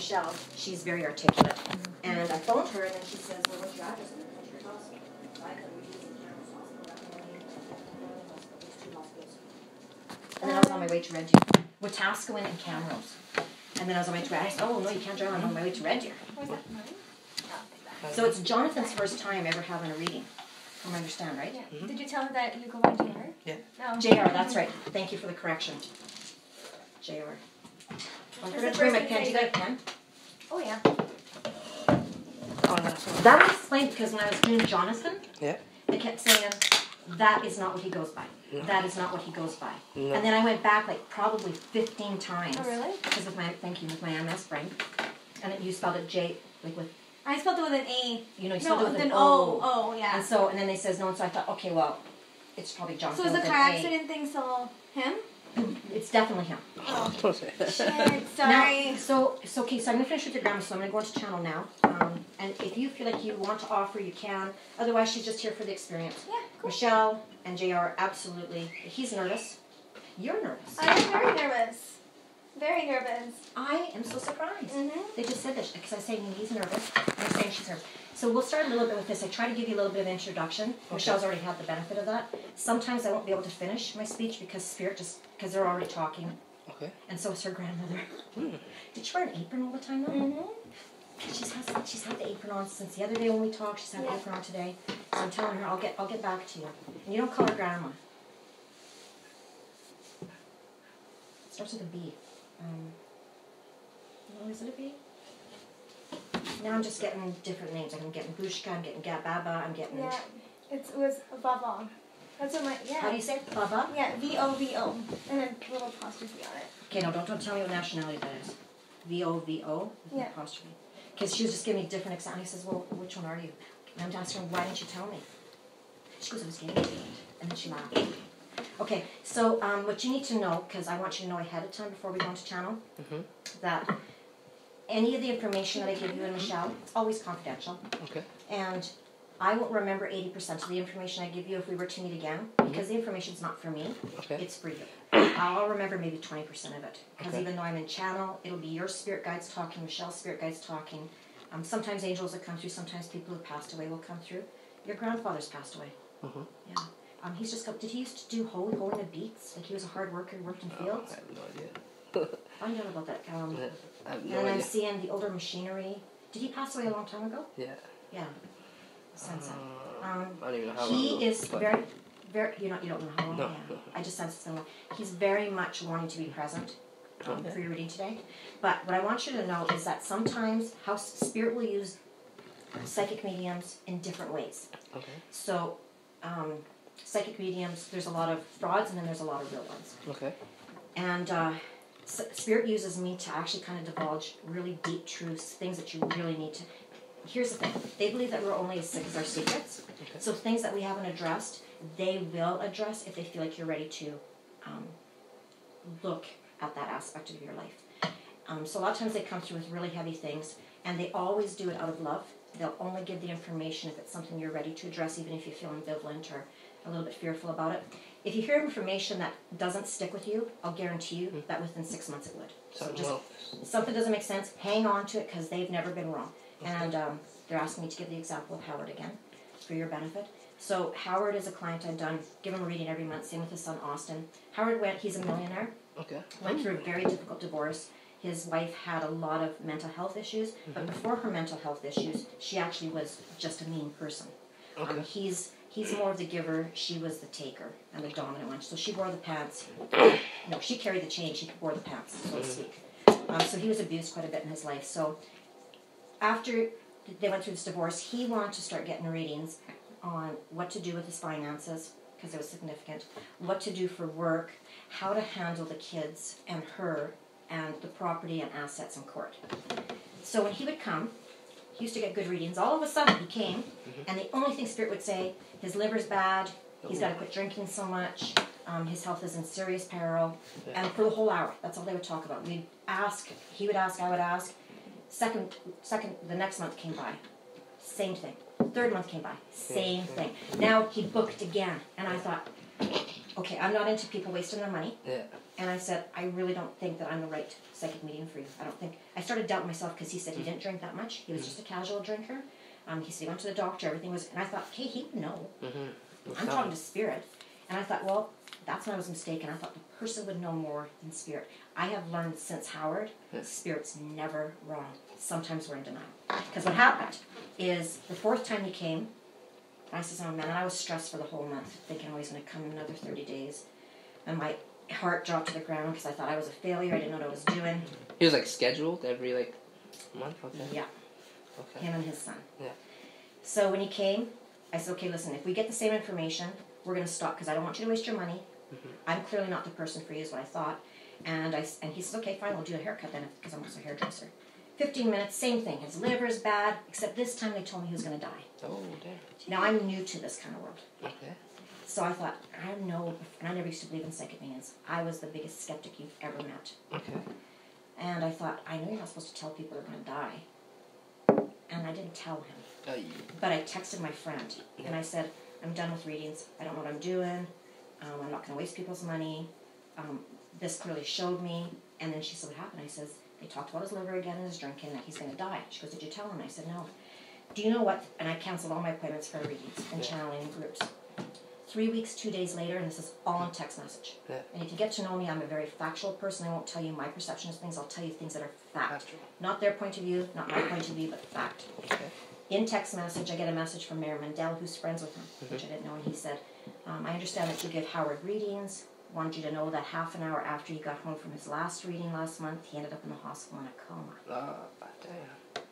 Michelle, she's very articulate. And I phoned her, and then she says, well, what's your address? I'm going to come to your hospital. So I thought we were using Kianah's hospital. That morning, there's 2 hospitals. And then I was on my way to Red Deer. Wetaskiwin and Camrose. And then I was on my way to Red Deer. I said, oh, no, you can't drive. I'm on my way to Red Deer. Where's that? So it's Jonathan's first time ever having a reading, from I understand, right? Yeah. Did you tell her that you go by JR? Yeah. No. JR, that's right. Thank you for the correction. JR. I'm going to bring my pen. Do you got a pen? Oh, yeah. That was explained because when I was doing Jonathan, yeah, they kept saying, that is not what he goes by. No. That is not what he goes by. No. And then I went back like probably 15 times. Oh, really? Because of my, thank you, with my MS brain. And you spelled it J, like with... I spelled it with an A. You know, you spelled it with an O. Oh, yeah. And then they says no, and so I thought, okay, well, it's probably Jonathan. So is the with car an A. accident thing still him? It's definitely him. Oh. Shit, sorry. Now, so I'm going to finish with your grammar, so I'm going to go into channel now. And if you feel like you want to offer, you can. Otherwise, she's just here for the experience. Yeah, cool. Michelle and JR, absolutely. He's nervous. You're nervous. I'm very nervous. Very nervous. I am so surprised. Mm-hmm. They just said this because I was saying he's nervous. I'm saying she's nervous. So we'll start a little bit with this. I try to give you a little bit of introduction. Okay. Michelle's already had the benefit of that. Sometimes I won't be able to finish my speech because because they're already talking. Okay. And so is her grandmother. Did she wear an apron all the time though? Mm-hmm. She's had the apron on since the other day when we talked. She's had the apron on today. So I'm telling her I'll get back to you. And you don't call her grandma. It starts with a B. Is it a B? Now I'm just getting different names. I'm getting Bushka, I'm getting Gababa, I'm getting... Yeah, it was Baba. That's what How do you say it? Baba? Yeah, V-O-V-O. And then a little apostrophe on it. Okay, no, don't tell me what nationality that is. V-O-V-O? Yeah. Apostrophe. Because she was just giving me different examples. He says, well, which one are you? And I'm asking her, why didn't you tell me? She goes, I was getting to it. And then she laughed. Okay, so what you need to know, because I want you to know ahead of time before we go into channel, that any of the information that I give you and Michelle, it's always confidential. Okay. And I won't remember 80% of the information I give you if we were to meet again, because the information's not for me, it's for you. I'll remember maybe 20% of it, because even though I'm in channel, it'll be your spirit guides talking, Michelle's spirit guides talking. Sometimes angels will come through, sometimes people who passed away will come through. Your grandfather's passed away. Yeah. He's just got, did he used to do hoeing the beets? Like he was a hard worker, worked in fields? I have no idea. Find out about that. I have no and idea. I'm seeing the older machinery. Did he pass away a long time ago? Yeah. Yeah. Sense that. I don't even know how long. He is very, you don't know how long? No. Yeah. I just sense it's long. He's very much wanting to be present for your reading today. But what I want you to know is that sometimes how Spirit will use psychic mediums in different ways. Okay. So, psychic mediums, there's a lot of frauds and then there's a lot of real ones. Okay. And Spirit uses me to actually kind of divulge really deep truths, things that you really need to... Here's the thing. They believe that we're only as sick as our secrets. Okay. So things that we haven't addressed, they will address if they feel like you're ready to look at that aspect of your life. So a lot of times they come through with really heavy things, and they always do it out of love. They'll only give the information if it's something you're ready to address, even if you feel ambivalent or a little bit fearful about it. If you hear information that doesn't stick with you, I'll guarantee you that within 6 months it would. So just something doesn't make sense, hang on to it because they've never been wrong. Okay. And they're asking me to give the example of Howard again for your benefit. So Howard is a client I've done, give him a reading every month, same with his son Austin. Howard he's a millionaire, went through a very difficult divorce. His wife had a lot of mental health issues, but before her mental health issues, she actually was just a mean person. He's more of the giver, she was the taker and the dominant one. So she wore the pants. No, she carried the chain, she wore the pants, so to speak. So he was abused quite a bit in his life. So after they went through this divorce, he wanted to start getting readings on what to do with his finances, because it was significant, what to do for work, how to handle the kids and her, and the property and assets in court. So when he would come, he used to get good readings. All of a sudden he came, and the only thing Spirit would say, his liver's bad, he's got to quit drinking so much, his health is in serious peril, and for the whole hour, that's all they would talk about. We'd ask, he would ask, I would ask. The next month came by, same thing. Third month came by, same thing. Now he booked again, and I thought, okay, I'm not into people wasting their money. Yeah. And I said, I really don't think that I'm the right psychic medium for you. I don't think. I started doubting myself because he said he didn't drink that much. He was just a casual drinker. He said he went to the doctor. Everything was, and I thought, okay, he would know. I'm talking to spirit. And I thought, well, that's when I was mistaken. I thought the person would know more than spirit. I have learned since Howard, spirit's never wrong. Sometimes we're in denial. Because what happened is the fourth time he came, I said, oh man, and I was stressed for the whole month, thinking, oh, he's going to come in another 30 days. And my heart dropped to the ground because I thought I was a failure. I didn't know what I was doing. He was like scheduled every like month? Okay. Yeah. Okay. Him and his son. Yeah. So when he came, I said, okay, listen, if we get the same information, we're going to stop because I don't want you to waste your money. I'm clearly not the person for you is what I thought. And he said, okay, fine, we'll do a haircut then because I'm also a hairdresser. 15 minutes, same thing. His liver is bad, except this time they told me he was going to die. Oh, damn. Now I'm new to this kind of world. Okay. So I thought, I know, and I never used to believe in psychic mediums. I was the biggest skeptic you've ever met. Okay. And I thought, I know you're not supposed to tell people they're going to die. And I didn't tell him. Oh, yeah. But I texted my friend, and I said, I'm done with readings. I don't know what I'm doing. I'm not going to waste people's money. This clearly showed me. And then she said, what happened? I says, they talked about his liver again and his drinking, that he's going to die. She goes, did you tell him? I said, no. Do you know what? And I canceled all my appointments for readings and channeling groups. 3 weeks, 2 days later, and this is all in text message. Yeah. And if you get to know me, I'm a very factual person. I won't tell you my perception of things. I'll tell you things that are fact. Factual. Not their point of view, not my point of view, but fact. Okay. In text message, I get a message from Mayor Mandel, who's friends with him, which I didn't know, and he said, I understand that you give Howard readings. Wanted you to know that half an hour after he got home from his last reading last month, he ended up in the hospital in a coma. Damn.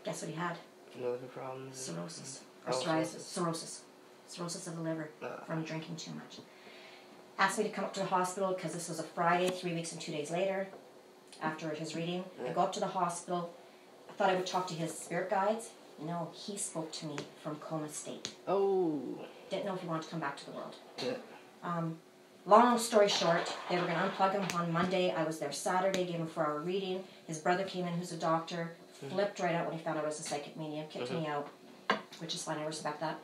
Guess what he had? Liver problems. Cirrhosis. Oh, Or psoriasis. Cirrhosis. Cirrhosis of the liver from drinking too much. Asked me to come up to the hospital because this was a Friday, 3 weeks and 2 days later, after his reading. I go up to the hospital. I thought I would talk to his spirit guides. No, he spoke to me from coma state. Oh. Didn't know if he wanted to come back to the world. Yeah. Long story short, they were going to unplug him on Monday. I was there Saturday, gave him a 4-hour reading. His brother came in, who's a doctor, flipped right out when he found out I was a psychic medium, kicked me out, which is fine, I respect that.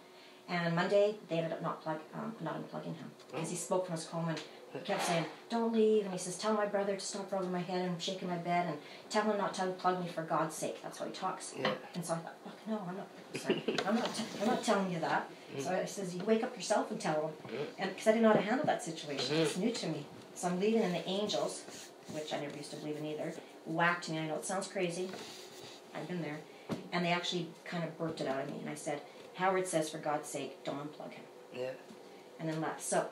And Monday, they ended up not unplugging him because he spoke from his coma and he kept saying, don't leave. And he says, tell my brother to stop rubbing my head and shaking my bed and tell him not to unplug me for God's sake. That's how he talks. Yeah. And so I thought, fuck no, I'm not. Sorry, I'm not telling you that. So I says, you wake up yourself and tell him. And because I didn't know how to handle that situation. It's new to me. So I'm leaving and the angels, which I never used to believe in either, whacked me. I know it sounds crazy. I've been there. And they actually kind of burped it out of me. And I said, Howard says, for God's sake, don't unplug him. Yeah. And then left. So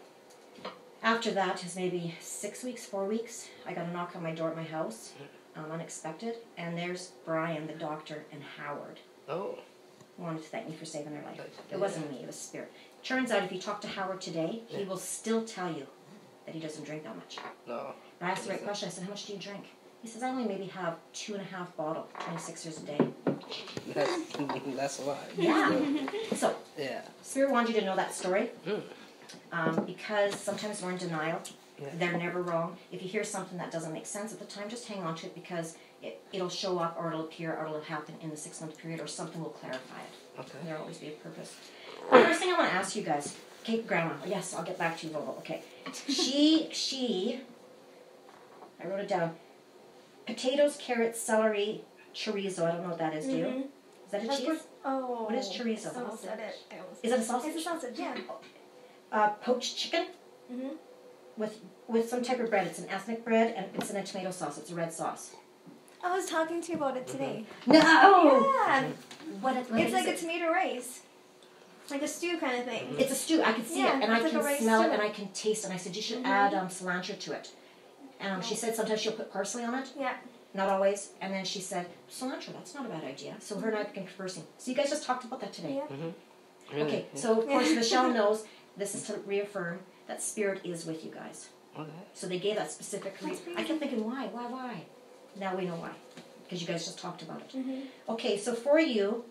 after that, is maybe 6 weeks, 4 weeks, I got a knock on my door at my house, unexpected. And there's Brian, the doctor, and Howard. Oh. Wanted to thank me for saving their life. It wasn't me, it was spirit. Turns out if you talk to Howard today, he will still tell you that he doesn't drink that much. No. And I asked the right question. I said, how much do you drink? He says, I only maybe have 2.5 bottles, 26ers a day. That's a lot. Yeah. So, Yeah. Spirit wanted you to know that story. Because sometimes we're in denial. Yeah. They're never wrong. If you hear something that doesn't make sense at the time, just hang on to it because it'll show up or it'll appear or it'll happen in the 6-month period or something will clarify it. Okay. There'll always be a purpose. The first thing I want to ask you guys, okay, Grandma, yes, I'll get back to you, Lola, okay. I wrote it down. Potatoes, carrots, celery, chorizo. I don't know what that is, do you? Is that a cheese? Oh. What is chorizo? I almost said it. Is it a sausage? It's a sausage, yeah. Poached chicken with some type of bread. It's an ethnic bread and it's in a tomato sauce. It's a red sauce. I was talking to you about it today. No! Yeah. What It's is like it? a tomato rice. Like a stew kind of thing. It's a stew. I can see Yeah, it and I it's like a can rice smell it stew. and I can taste it. And I said, you should add cilantro to it. She said sometimes she'll put parsley on it. Yeah. Not always. And then she said, cilantro, that's not a bad idea. So her and I have been conversing. So you guys just talked about that today. Yeah. Really? Okay, so of course Michelle knows this is to reaffirm that spirit is with you guys. Okay. So they gave that specific I kept thinking, why? Now we know why. Because you guys just talked about it. Okay, so for you,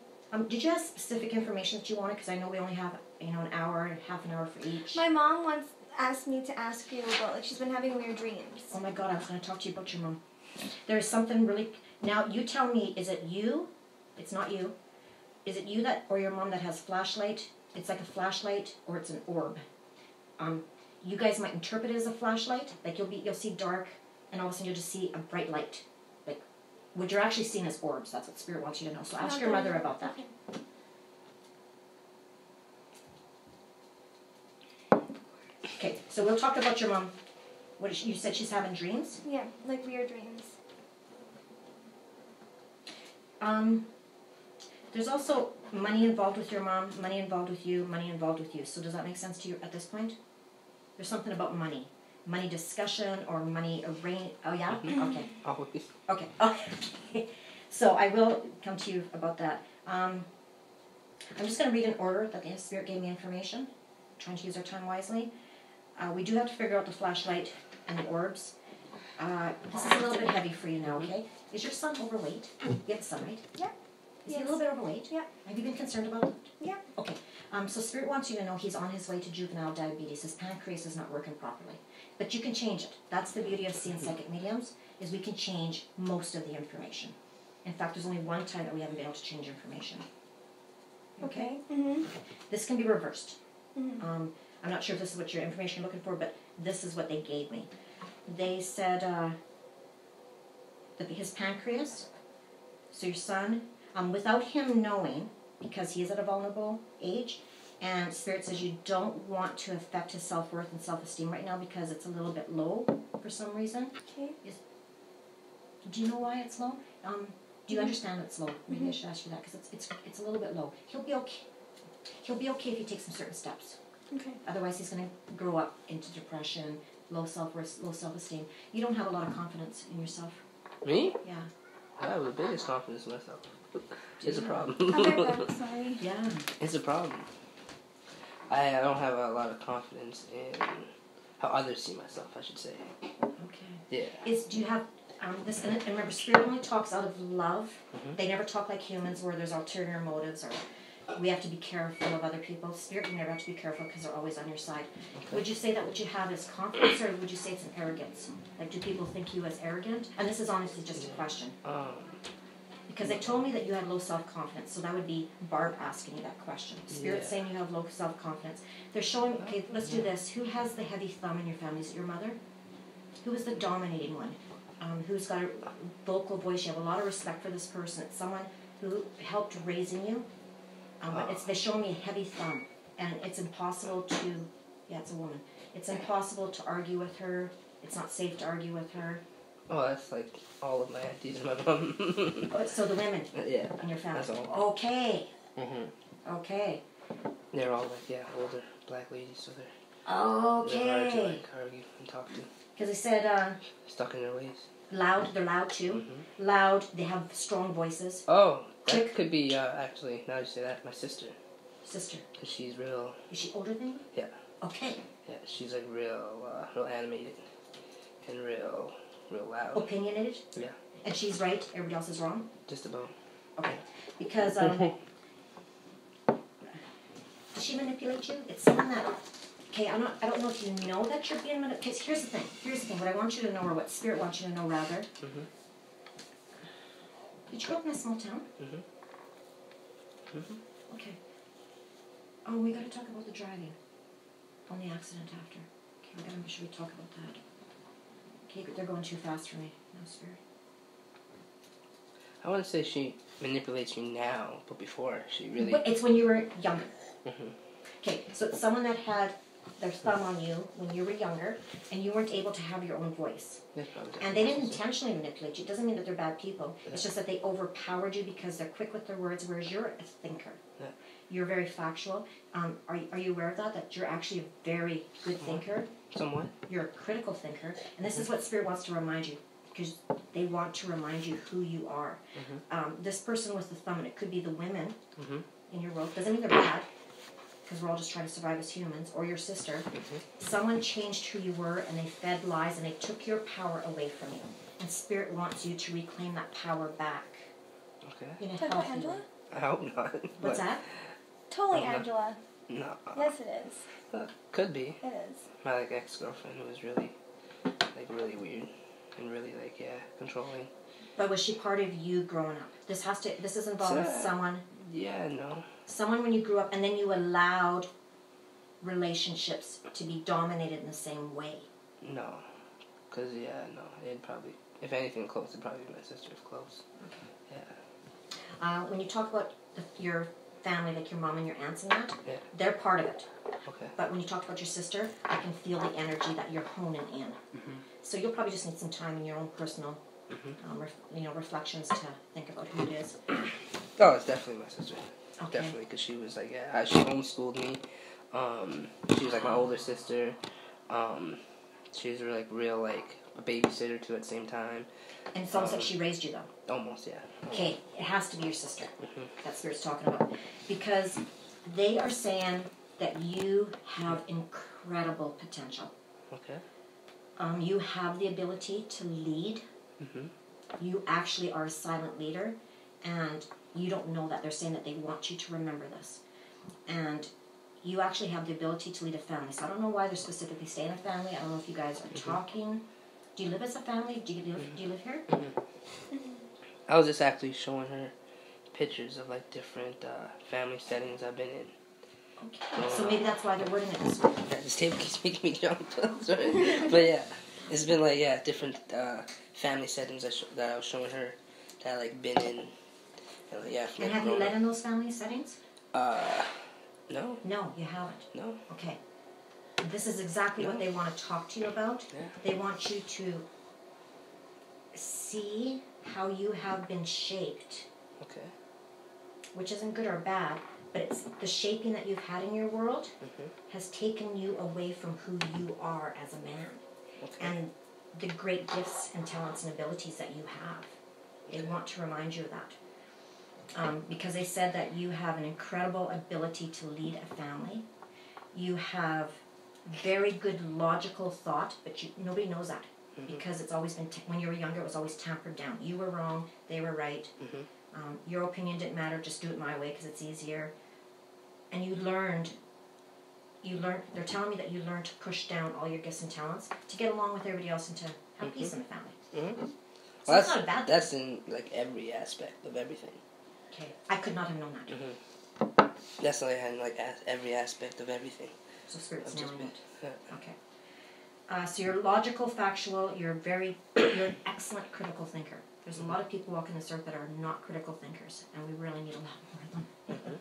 did you have specific information that you wanted? Because I know we only have, an hour and half an hour for each. My mom once asked me to ask you about, like, she's been having weird dreams. Oh my God, I was going to talk to you about your mom. There's something really... Now, you tell me, is it you? It's not you. Is it you or your mom that has flashlight? It's like a flashlight or it's an orb. you guys might interpret it as a flashlight. Like you'll see dark, and all of a sudden you'll just see a bright light. Like what you're actually seeing is orbs. That's what Spirit wants you to know. So ask your mother about that. Okay, so we'll talk about your mom. You said she's having dreams? Yeah, like weird dreams. There's also money involved with your mom, money involved with you, money involved with you. So does that make sense to you at this point? There's something about money. Money discussion or money arrange. Oh, yeah? Okay. Always. Okay. Okay. So I will come to you about that. I'm just going to read in order that the Spirit gave me information. Trying to use our time wisely. We do have to figure out the flashlight and the orbs. This is a little bit heavy for you now, okay? Is your son overweight? You have a son, right? Yeah. Is he a little bit overweight? Yeah. Have you been concerned about it? Yeah. Okay. So Spirit wants you to know he's on his way to juvenile diabetes. His pancreas is not working properly. But you can change it. That's the beauty of seeing psychic mediums, is we can change most of the information. In fact, there's only one time that we haven't been able to change information. Okay? Mm-hmm. This can be reversed. Mm-hmm. I'm not sure if this is what your information you're looking for, but this is what they gave me. They said that his pancreas, so your son, without him knowing, because he is at a vulnerable age, and Spirit says you don't want to affect his self-worth and self-esteem right now because it's a little bit low for some reason. Okay. Do you know why it's low? Do you understand it's low? Maybe I should ask you that because it's a little bit low. He'll be okay. He'll be okay if he takes some certain steps. Okay. Otherwise, he's going to grow up into depression, low self-worth, low self-esteem. You don't have a lot of confidence in yourself. Me? Yeah. I have the biggest confidence in myself. It's a problem. I'll be right back, sorry. Yeah. It's a problem. I don't have a lot of confidence in how others see myself, I should say. Okay. Yeah. Do you have this? And remember, Spirit only talks out of love. Mm-hmm. They never talk like humans, where there's ulterior motives or we have to be careful of other people. Spirit, you never have to be careful because they're always on your side. Okay. Would you say that what you have is confidence, or would you say it's an arrogance? Like, do people think you as arrogant? And this is honestly just a question. Because they told me that you had low self-confidence, so that would be Barb asking you that question. Spirit saying you have low self-confidence. They're showing, okay, let's do this. Who has the heavy thumb in your family? Is it your mother? Who is the dominating one? Who's got a vocal voice? You have a lot of respect for this person. It's someone who helped raising you. But they're showing me a heavy thumb. And it's impossible to, it's a woman. It's impossible to argue with her. It's not safe to argue with her. Oh, that's like all of my aunties and my mom. So the women in your family. That's all. Okay. Mm-hmm. Okay. They're all like, older black ladies, so they're hard to okay. argue and talk to. Because they said Stuck in their ways. loud. They're loud too. Mm-hmm. Loud. They have strong voices. Oh, that Quick. could be actually. Now you say that, my sister. Sister. 'Cause she's real. Is she older than you? Yeah. Okay. Yeah, she's like real animated and real loud. Opinionated. Yeah. And she's right. Everybody else is wrong. Just about. Okay. Because does she manipulate you? It's someone that. Okay, I don't know if you know that you're being manipulated. Here's the thing. What I want you to know, or what Spirit wants you to know, rather. Mm-hmm. Did you grow up in a small town? Mm-hmm. Mm-hmm. Okay. Oh, we got to talk about the driving. On the accident after. Okay, should we talk about that? Okay, they're going too fast for me. No, Spirit. I want to say she manipulates me now, but before she really. But it's when you were younger. Mm-hmm. Okay, so it's someone that had their thumb on you when you were younger, and you weren't able to have your own voice. And they didn't intentionally manipulate you. It doesn't mean that they're bad people. Yeah. It's just that they overpowered you because they're quick with their words, whereas you're a thinker. Yeah. You're very factual. Are you aware of that? That you're actually a very good thinker? Somewhat. You're a critical thinker. And this is what Spirit wants to remind you, because they want to remind you who you are. Mm-hmm. This person with the thumb, and it could be the women mm-hmm. in your world, doesn't mean they're bad, because we're all just trying to survive as humans, or your sister. Mm-hmm. Someone changed who you were, and they fed lies, and they took your power away from you. And Spirit wants you to reclaim that power back. Okay. In a Talk about healthy Angela? way. I hope not. What's that? Totally I'm not- Angela. No. Yes, it is. Could be. It is. My ex-girlfriend was really weird and really controlling. But was she part of you growing up? This is involving someone. Yeah, no. Someone when you grew up, and then you allowed relationships to be dominated in the same way. No. Because, it'd probably, if anything close, it'd probably be my sister if close. Okay. Yeah. When you talk about your family, like your mom and your aunts and that, Yeah. they're part of it. Okay. But when you talk about your sister, I can feel the energy that you're honing in. Mm-hmm. So you'll probably just need some time in your own personal, reflections to think about who it is. Oh, it's definitely my sister. Okay. Definitely, because she was like, she homeschooled me. She was like my older sister. She was like real like a babysitter too at the same time. And it's almost like she raised you though. Almost, yeah. Okay, it has to be your sister. Mm-hmm. That Spirit's talking about, because they are saying that you have incredible potential. Okay. You have the ability to lead. Mm-hmm. You actually are a silent leader, and you don't know that. They're saying that they want you to remember this. And you actually have the ability to lead a family. So I don't know why they're specifically saying a family. I don't know if you guys are talking. Do you live as a family? Do you live here? Mm-hmm. I was just actually showing her pictures of like different family settings I've been in. Okay. So maybe that's why they're wording it this way. Yeah, this table keeps making me jump. Sorry. But yeah, it's been like different family settings that I was showing her that I like been in. And, like, And have you led in those family settings? No. No, you haven't. No. Okay. This is exactly what they want to talk to you about. Yeah. They want you to see how you have been shaped, Okay. which isn't good or bad, but it's the shaping that you've had in your world has taken you away from who you are as a man, and the great gifts and talents and abilities that you have. They want to remind you of that. Because they said that you have an incredible ability to lead a family. You have very good logical thought, but nobody knows that. Because it's always been, when you were younger, it was always tampered down. You were wrong, they were right. Your opinion didn't matter, just do it my way because it's easier. And you learned, they're telling me that you learned to push down all your gifts and talents to get along with everybody else and to have peace in the family. So that's not a bad thing. That's in like every aspect of everything. Okay, I could not have known that. That's like in like every aspect of everything. So Spirit's nailing it. Yeah. Okay. So you're logical, factual, you're an excellent critical thinker. There's a lot of people walking this earth that are not critical thinkers, and we really need a lot more of them.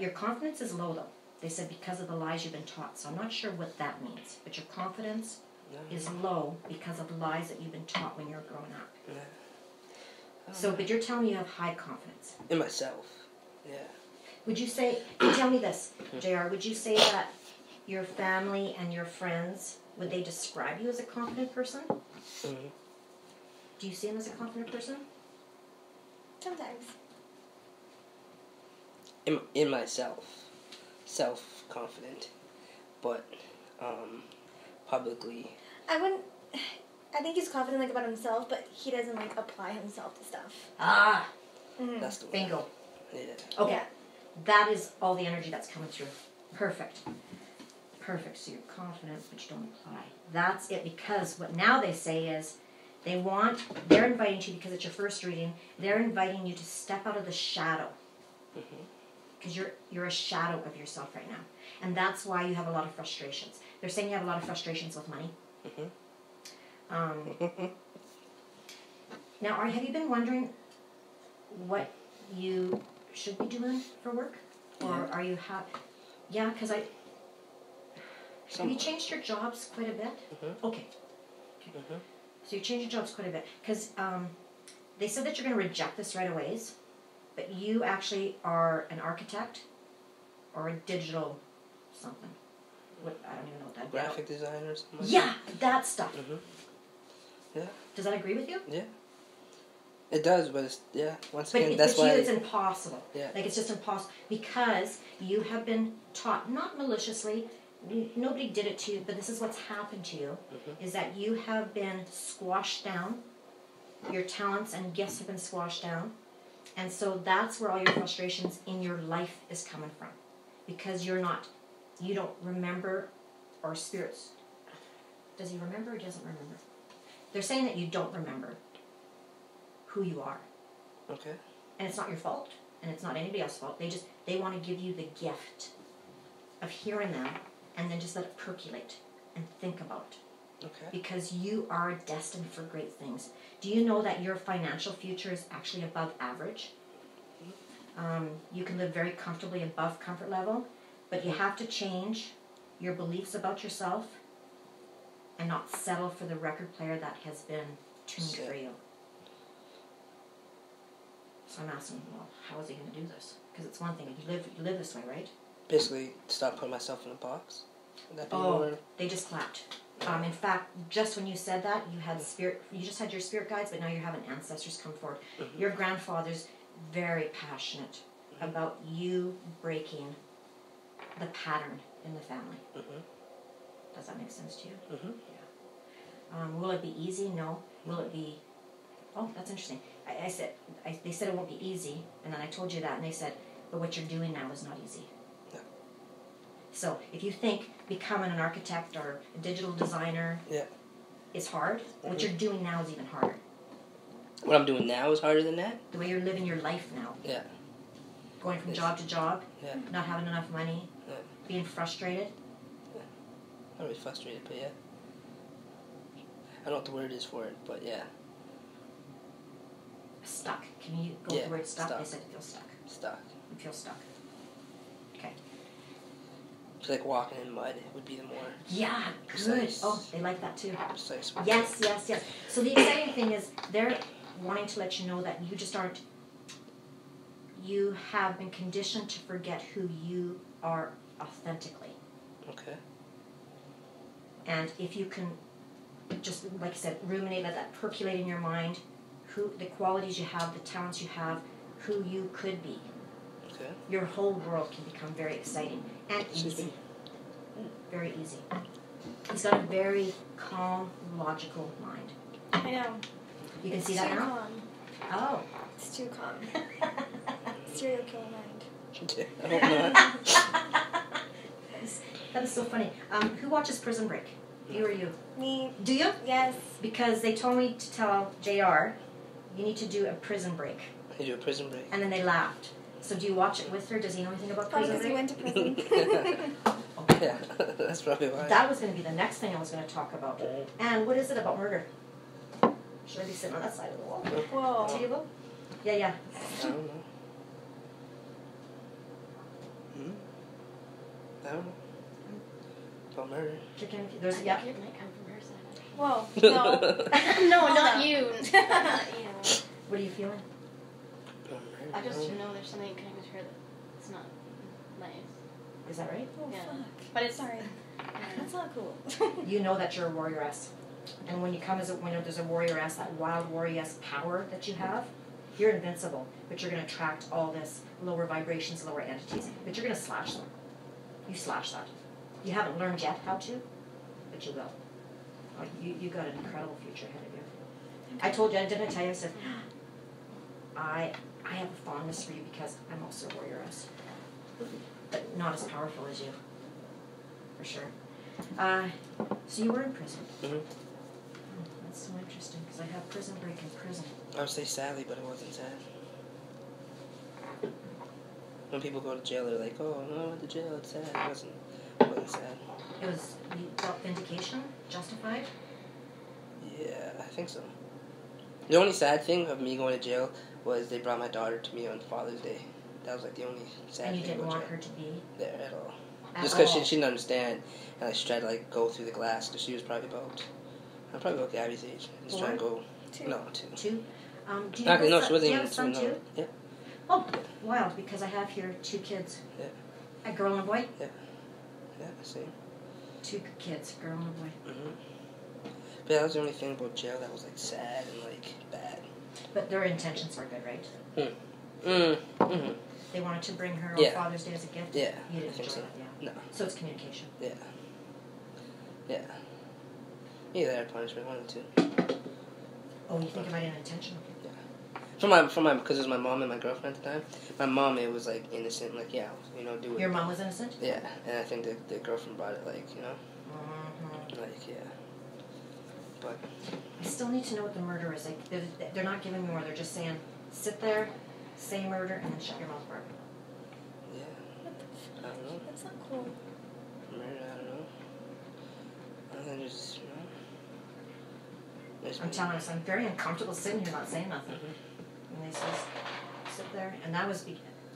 Your confidence is low, though. They said because of the lies you've been taught, so I'm not sure what that means. But your confidence is low because of the lies that you've been taught when you're growing up. So, but you're telling me you have high confidence. In myself, yeah. Would you say, tell me this, JR, would you say that your family and your friends, would they describe you as a confident person? Do you see them as a confident person? Sometimes. In myself, self-confident, but publicly. I think he's confident like about himself, but he doesn't like apply himself to stuff. Ah, That's the one. bingo. Yeah. Okay, Yeah. that is all the energy that's coming through. Perfect. So you're confident, but you don't apply. That's it, because what now they say is they're inviting you, because it's your first reading, they're inviting you to step out of the shadow. Because you're a shadow of yourself right now. And that's why you have a lot of frustrations. They're saying you have a lot of frustrations with money. Now, have you been wondering what you should be doing for work? Or are you yeah, because have you changed your jobs quite a bit? Okay. So you changed your jobs quite a bit. Because they said that you're going to reject this right away, but you actually are an architect or a digital something. I don't even know what that is. Graphic designer or something like Yeah, that stuff. Yeah. Does that agree with you? Yeah. It does, but it's, once But again, that's for why... you it's impossible. Yeah. Like, it's just impossible. Because you have been taught, not maliciously, nobody did it to you, but this is what's happened to you, is that you have been squashed down. Your talents and gifts have been squashed down. And so that's where all your frustrations in your life is coming from. Because you don't remember, or spirits, does he remember or doesn't remember? They're saying that you don't remember who you are. of hearing them, and then just let it percolate and think about it. Okay. Because you are destined for great things. Do you know that your financial future is actually above average? You can live very comfortably above comfort level, but you have to change your beliefs about yourself and not settle for the record player that has been tuned for you. So I'm asking, well, how is he going to do this? Because it's one thing, you live this way, right? Basically, stop putting myself in a box. Would that be Oh, more? they just clapped. In fact, just when you said that, you just had your spirit guides, but now you're having ancestors come forward. Mm-hmm. Your grandfather's very passionate about you breaking the pattern in the family. Mm-hmm. Does that make sense to you? Mm-hmm. Yeah. Will it be easy? No. Will it be... Oh, that's interesting. They said it won't be easy, and then I told you that, and they said, but what you're doing now is not easy. Yeah. So if you think becoming an architect or a digital designer is hard, what you're doing now is even harder. What I'm doing now is harder than that? The way you're living your life now. Yeah. Going from job to job, Yeah. not having enough money, Yeah. being frustrated. Not really frustrated, but yeah. I don't know what the word is for it, but yeah. Stuck. Can you go with the word stuck? Stuck. They said you feel stuck. Stuck. You feel stuck. Okay. It's like walking in mud would be the more... Yeah, good. Precise. Oh, they like that too. Precise. Yes. So the exciting thing is they're wanting to let you know that you just aren't... You have been conditioned to forget who you are authentically. Okay. And if you can just, like I said, ruminate, let that percolate in your mind, the qualities you have, the talents you have, who you could be. Okay. Your whole world can become very exciting and easy. Very easy. He's got a very calm, logical mind. I know. You can see It's that too now? calm. Oh. It's too calm. Serial killer mind. I hope not. That is so funny. Who watches Prison Break? You or you? Me. Do you? Yes. Because they told me to tell JR, you need to do a prison break. You do a prison break. And then they laughed. So do you watch it with her? Does he know anything about Probably prison because break? he went to prison. Yeah, that's probably why. That was going to be the next thing I was going to talk about. And what is it about murder? Should I be sitting on that side of the wall? Whoa. Table? Yeah. I don't know. I don't know. About murder. There's, It yeah. might come from her side. Whoa. No. No, not you. You know, What are you feeling? About murder. I just know there's something connected to her that's not nice. Is that right? Oh, Yeah. fuck. But it's Sorry. That's not cool. You know that you're a warrioress. And when you come when there's a warrioress, that wild warrioress power that you have, you're invincible. But you're going to attract all this lower vibrations, lower entities. But you're going to slash them. You slash that. You haven't learned yet how to, but you will. Oh, you got an incredible future ahead of you. I told you, didn't I tell you? I said, I have a fondness for you because I'm also a warrioress. But not as powerful as you. For sure. So you were in prison. Mm-hmm. That's so interesting because I have prison break in prison. I would say sadly, but it wasn't sad. When people go to jail, they're like, oh, no, I went to jail, it's sad. It wasn't sad. It was, you felt vindication? Justified? Yeah, I think so. The only sad thing of me going to jail was they brought my daughter to me on Father's Day. That was like the only sad And you thing didn't about want jail. her to be? There at all. At Just because all. she didn't understand, and she tried to like go through the glass because she was probably about Gabby's age. Just trying to go. 2. No, 2. 2? Do you Actually, have no, a she son- wasn't do you even have a son 2. too? No. Yeah. Oh, wild, because I have here 2 kids. Yeah. A girl and a boy? Yeah, same. 2 kids, a girl and a boy. Mm-hmm. But yeah, that was the only thing about jail that was like sad and like bad. But their intentions were good, right? Mm-hmm. They wanted to bring her on Yeah. Father's Day as a gift? Yeah, You I didn't think enjoy so. it, yeah. No. So it's communication. Yeah. Yeah. Either that or punishment, one of the 2. Oh, you think it might have been intentional? For my, because it was my mom and my girlfriend at the time. My mom, it was like innocent, like do it. Your mom was innocent? Yeah, and I think the girlfriend brought it, like Mm-hmm. like yeah. But I still need to know what the murder is. Like, they're not giving me more. They're just saying, sit there, say murder, and then shut your mouth, Barb. yeah, I don't know. That's not cool. then just, I'm telling us, I'm very uncomfortable sitting here not saying nothing. And they says, sit there. And that was,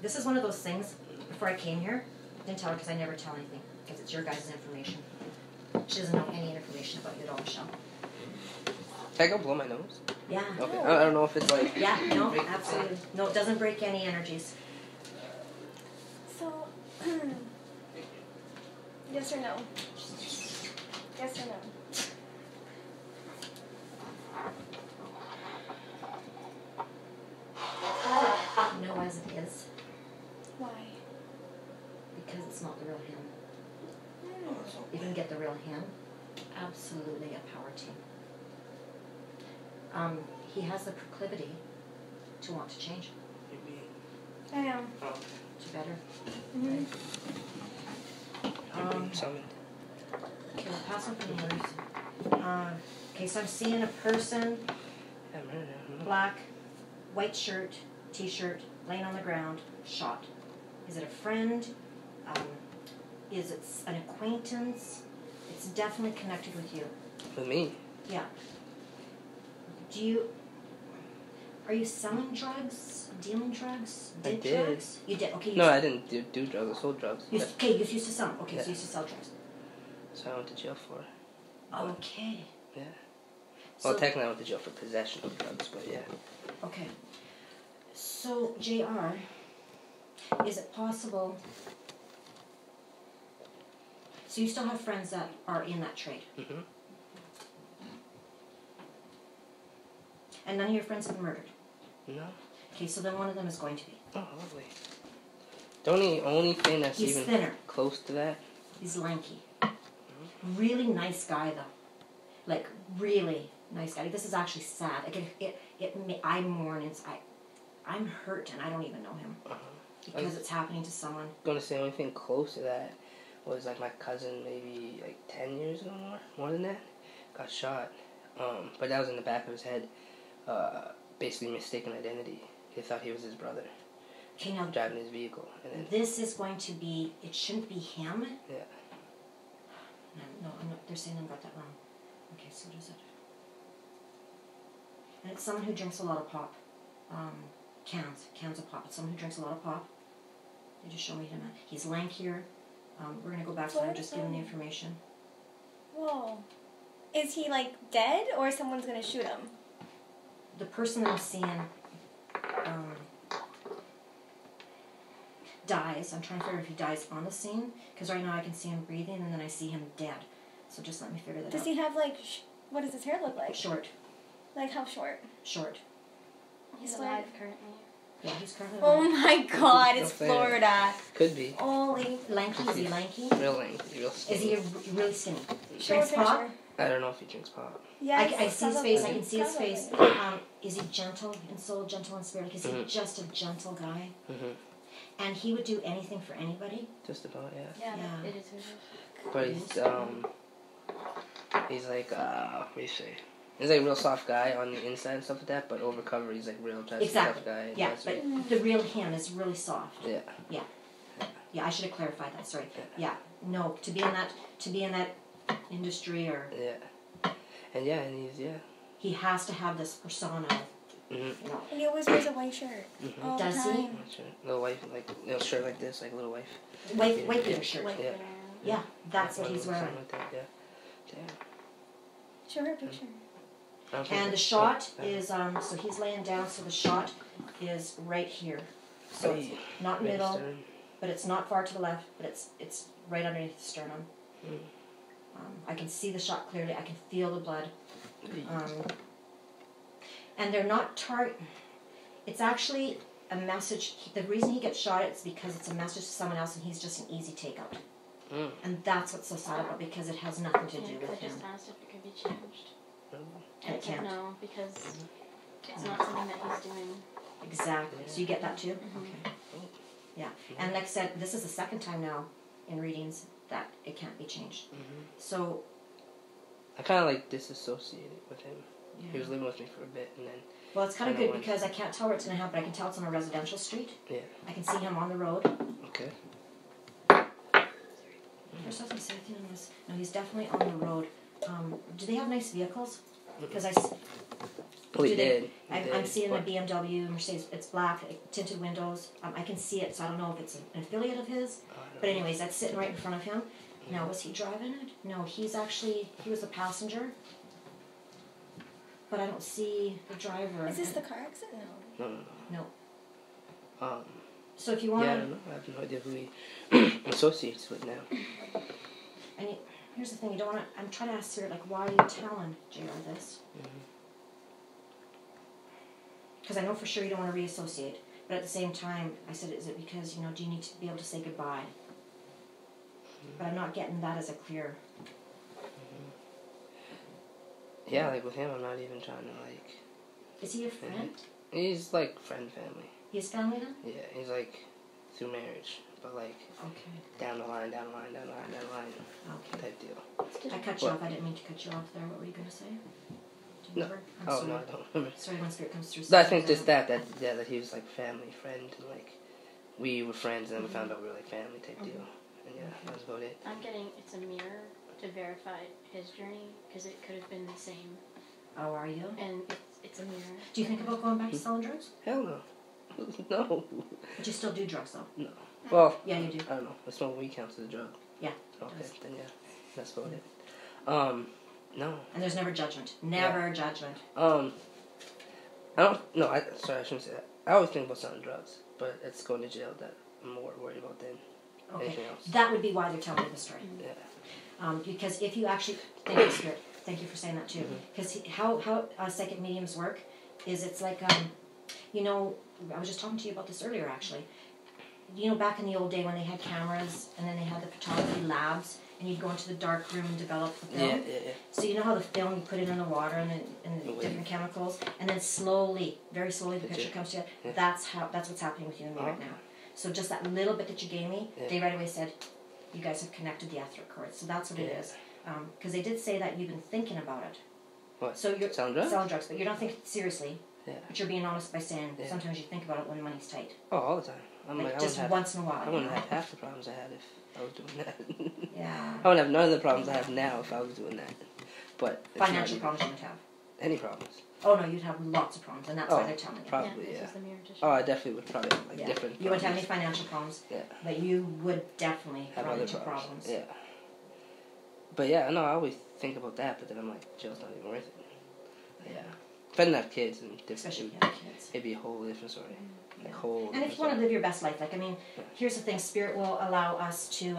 this is one of those things, before I came here, I didn't tell her because I never tell anything, because it's your guys' information. She doesn't know any information about you at all, Michelle. Can I go blow my nose? Yeah. Okay. I don't know if it's like... Yeah, no, absolutely. No, it doesn't break any energies. So, yes or no? Yes or no? No, as it is, Why? because it's not the real him. You can get the real him. Absolutely a power team. He has the proclivity to want to change. I know. To better. Mm-hmm. Summoned. Okay, we'll pass on from yours. Okay, so I'm seeing a person, black, white shirt, t-shirt, laying on the ground, shot. Is it a friend? Is it an acquaintance? It's definitely connected with you. With me? Yeah. Are you selling drugs? Dealing drugs? I did. Drugs? You did? Okay. No, I didn't do drugs. I sold drugs. Okay, you used to sell them. Okay, Yeah. so you used to sell drugs. So I went to jail for it. Okay. Yeah. So, Well, technically I went to jail for possession of drugs, but yeah. okay. So, JR, is it possible... So you still have friends that are in that trade? Mm-hmm. And none of your friends have been murdered? No. Okay, so then one of them is going to be. Oh, lovely. The only thing that's He's even thinner. close to that... He's lanky. Really nice guy, though. Like, really nice guy. This is actually sad. Like, I mourn inside. I'm hurt, and I don't even know him. Because it's happening to someone. I'm going to say the only thing close to that was, like, my cousin maybe, like, 10 years ago more than that, got shot. But that was in the back of his head. Basically mistaken identity. He thought he was his brother. Okay, now, driving his vehicle. And then, this is going to be, it shouldn't be him. yeah. No, I'm not, they're saying I got that wrong. Okay, so does it. And it's someone who drinks a lot of pop. Cans of pop. It's someone who drinks a lot of pop. They just show me him. He's lankier. We're going to go back to that. I'm just giving the information. Whoa. Is he, like, dead, or someone's going to shoot him? The person that I'm seeing dies. I'm trying to figure out if he dies on the scene, because right now I can see him breathing, and then I see him dead. So just let me figure that out. Does he have, like, what does his hair look like? Short. Like, how short? Short. He's alive currently. Yeah, he's currently Oh alive. my god, it's No fair. Florida. Could be. Holy lanky. Is he lanky? Real lengthy, real skinny. Is he really skinny? Show a Drinks pop? picture. I don't know if he drinks pop. Yes, I see his face. I probably. can see his face. Probably. Is he gentle in soul, gentle in spirit? Is he just a gentle guy? Mm-hmm. And he would do anything for anybody? Just about, yeah. Yeah, Yeah. it is who it is. But he's like, what do you say? He's like a real soft guy on the inside and stuff like that, but over cover he's like real tough Exactly. guy. Yeah, but the real him is really soft. Yeah. Yeah. Yeah, I should have clarified that. Sorry. Yeah. No, to be in that industry, or Yeah. And yeah, and he's, yeah. he has to have this persona of, Mm-hmm. you know. And he always wears a white shirt. Mm-hmm. All Does the he? time. Sure. Little wife, like, little shirt like this, like little wife. White beater shirt. White Yeah. beater. Yeah, that's what he's wearing. Something like that, yeah. Damn. Show her a picture. I don't think And the that's- shot yeah. is, so he's laying down, so the shot is right here. So it's Hey, not right middle, stern. but it's not far to the left, but it's right underneath the sternum. Mm. I can see the shot clearly. I can feel the blood. Hey. And they're not it's actually a message. The reason he gets shot is because it's a message to someone else, and he's just an easy takeout. Mm. And that's what's so sad about it, because it has nothing to do with I him. just asked if it could be changed. And And it it said can't. no, because it's not something that he's doing. Exactly. So you get that too? Mhm. Okay. Yeah. And like I said, this is the second time now in readings that it can't be changed. Mm-hmm. So, I kind of like disassociated with him. yeah. He was living with me for a bit, and then Well, it's kind of kinda good went- because I can't tell where it's going to happen, but I can tell it's on a residential street. yeah. I can see him on the road. Okay. First, I was going to say anything on this. No, he's definitely on the road. Do they have nice vehicles? Because We did. I'm seeing a BMW, Mercedes. It's black, tinted windows. I can see it, so I don't know if it's an affiliate of his. But anyways, that's sitting right in front of him. Now, was he driving it? No, he was a passenger. But I don't see the driver. Is this the car accident? No. No. So if you want I don't know. I have no idea who he associates with now. And here's the thing, you don't want to, I'm trying to ask Spirit, like, why are you telling JR this? Because I know for sure you don't want to reassociate. But at the same time, I said, is it because, do you need to be able to say goodbye? But I'm not getting that as a clear... Yeah, like with him, I'm not even trying to, like... Is he a friend? He's, like, friend family. He's family then? Yeah, he's, like, through marriage. But, like, down the line, Okay. type deal. I cut you off. I didn't mean to cut you off there. What were you going to say? Do you No. remember? I'm Oh, sorry. no, I don't remember. Sorry when Spirit comes through. No, I think just that he was, like, family, friend, and, like, we were friends, and then we found out we were, like, family type deal. And, yeah, that was about it. I'm getting it's a mirror to verify his journey because it could have been the same. Oh, are you? And it's a mirror. Do you think about going back to selling drugs? Hell no. No. But you still do drugs, though? No. Well, Yeah, you do. I don't know. The smoking weed counts as a drug. Yeah. Okay, then yeah, that's about it. No. And there's never judgment. Never judgment. I don't. No, sorry, I shouldn't say that. I always think about selling drugs, but it's going to jail that I'm more worried about than anything else. That would be why they're telling you the story. Yeah. Because if you actually, thank you, Spirit. Thank you for saying that too. Because how psychic mediums work is it's like, I was just talking to you about this earlier actually. Back in the old day when they had cameras and then they had the photography labs and you'd go into the dark room and develop the film. Yeah. So you know how the film, you put it in the water and the different chemicals and then slowly, very slowly the picture comes together. Yeah. That's what's happening with you and me right now. So just that little bit that you gave me, they right away said, you guys have connected the etheric cords. So that's what it is. Because they did say that you've been thinking about it. What? So you're selling drugs? Selling drugs, but you're not thinking seriously. Yeah. But you're being honest by saying sometimes you think about it when money's tight. Oh, all the time. Just once in a while. I wouldn't have half the problems I had if I was doing that. Yeah. I wouldn't have none of the problems I have now if I was doing that. But Financial problems you would have. Any problems? Oh no, you'd have lots of problems, and that's why they're telling you. Probably, This is the mirror to show. Oh, I definitely would probably have like different. You wouldn't have any financial problems. Yeah. But you would definitely Have run other into problems. Yeah. But yeah, no, I always think about that, but then I'm like, jail's not even worth it. Yeah. If I didn't have kids and Especially if you have kids. it'd be a whole different story. Yeah. And if you want to live your best life, here's the thing, Spirit will allow us to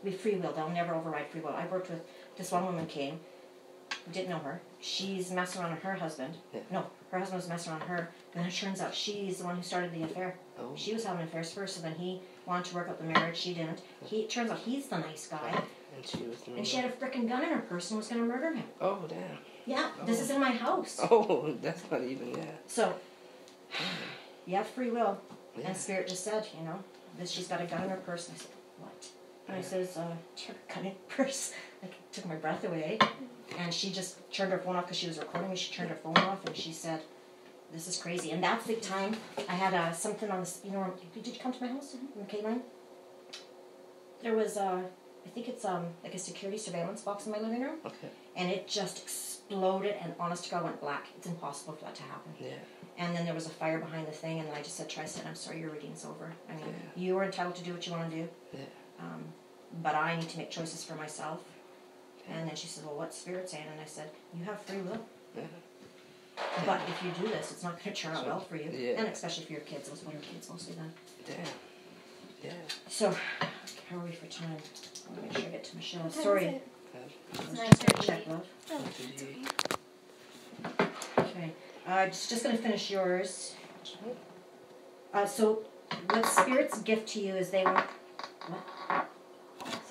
be free will. They'll never override free will. I worked with this one woman came, didn't know her. She's messing around with her husband. Yeah. No, her husband was messing around with her. And then it turns out she's the one who started the affair. Oh. She was having affairs first, so then he wanted to work out the marriage. She didn't. It turns out he's the nice guy. And she was the And she had a frickin' gun in her purse and was going to murder him. Oh, damn. Yeah, this is in my house. Oh, that's not even, So, you have free will. Yeah. And Spirit just said, that she's got a gun in her purse. And I said, what? And I says, do you have a gun in your purse? Like, it took my breath away. And she just turned her phone off because she was recording me. She turned her phone off and she said, this is crazy. And that's the time I had something on this, did you come to my house in the K-line? There was, I think it's like a security surveillance box in my living room. Okay. And it just exploded and honest to God went black. It's impossible for that to happen. Yeah. And then there was a fire behind the thing, and I just said, I'm sorry, your reading's over. I mean, you are entitled to do what you want to do. Yeah. But I need to make choices for myself. And then she said, well, what's Spirit saying? And I said, you have free will. Yeah. But if you do this, it's not going to turn out well for you. Yeah. And especially for your kids. It was one of your kids mostly then. Damn. Yeah. So, how are we for time? I want to make sure I get to Michelle. What time Sorry. is it? Let's It's just 9:38. check, love. Oh, Okay. Just going to finish yours. So, what Spirit's gift to you is they want... What?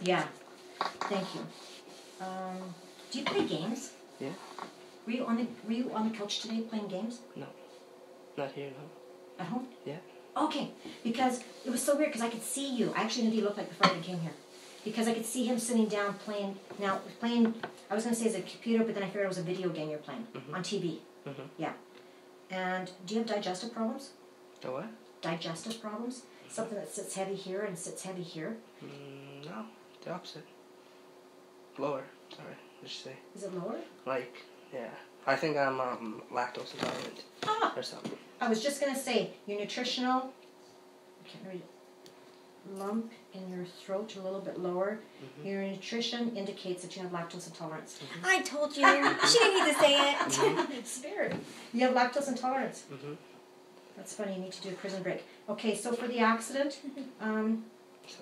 Yeah. Thank you. Do you play games? Yeah. Were you on the couch today playing games? No. Not here, no. At home? Yeah. Okay. Because it was so weird because I could see you. I actually knew what he looked like before I even came here. Because I could see him sitting down playing... Now, playing... I was going to say it's a computer, but then I figured it was a video game you're playing. On TV. Mm-hmm. Yeah. And do you have digestive problems? The what? Digestive problems? Something that sits heavy here and sits heavy here? No. The opposite. lower. Sorry, what did you say? Is it lower? Like, yeah. I think I'm lactose intolerant or something. I was just going to say, your nutritional, I can't read it, lump in your throat, a little bit lower. Mm-hmm. Your nutrition indicates that you have lactose intolerance. Mm-hmm. I told you. She didn't need to say it. Spirit. You have lactose intolerance. Mm-hmm. That's funny, you need to do a prison break. Okay, so for the accident, So,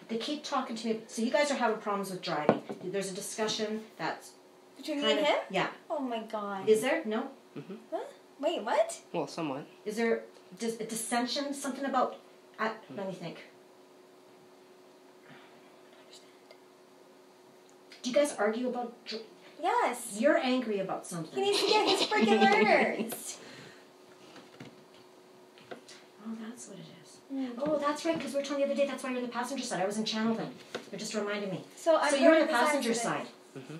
they keep talking to me. So you guys are having problems with driving. There's a discussion that's Between me kind and of, him? yeah. Oh my god. Is there? No? mm-hmm. What? Wait, what? Well, somewhat. Is there a dissension? Something about, let me think. Do you guys argue about, Yes. you're angry about something. He needs to get his freaking learners. Oh, that's what it is. Mm. Oh, that's right, because we were talking the other day, that's why you're on the passenger side. I was in Channel then. They're just reminding me. So you're on the this passenger accident. side, Mm-hmm.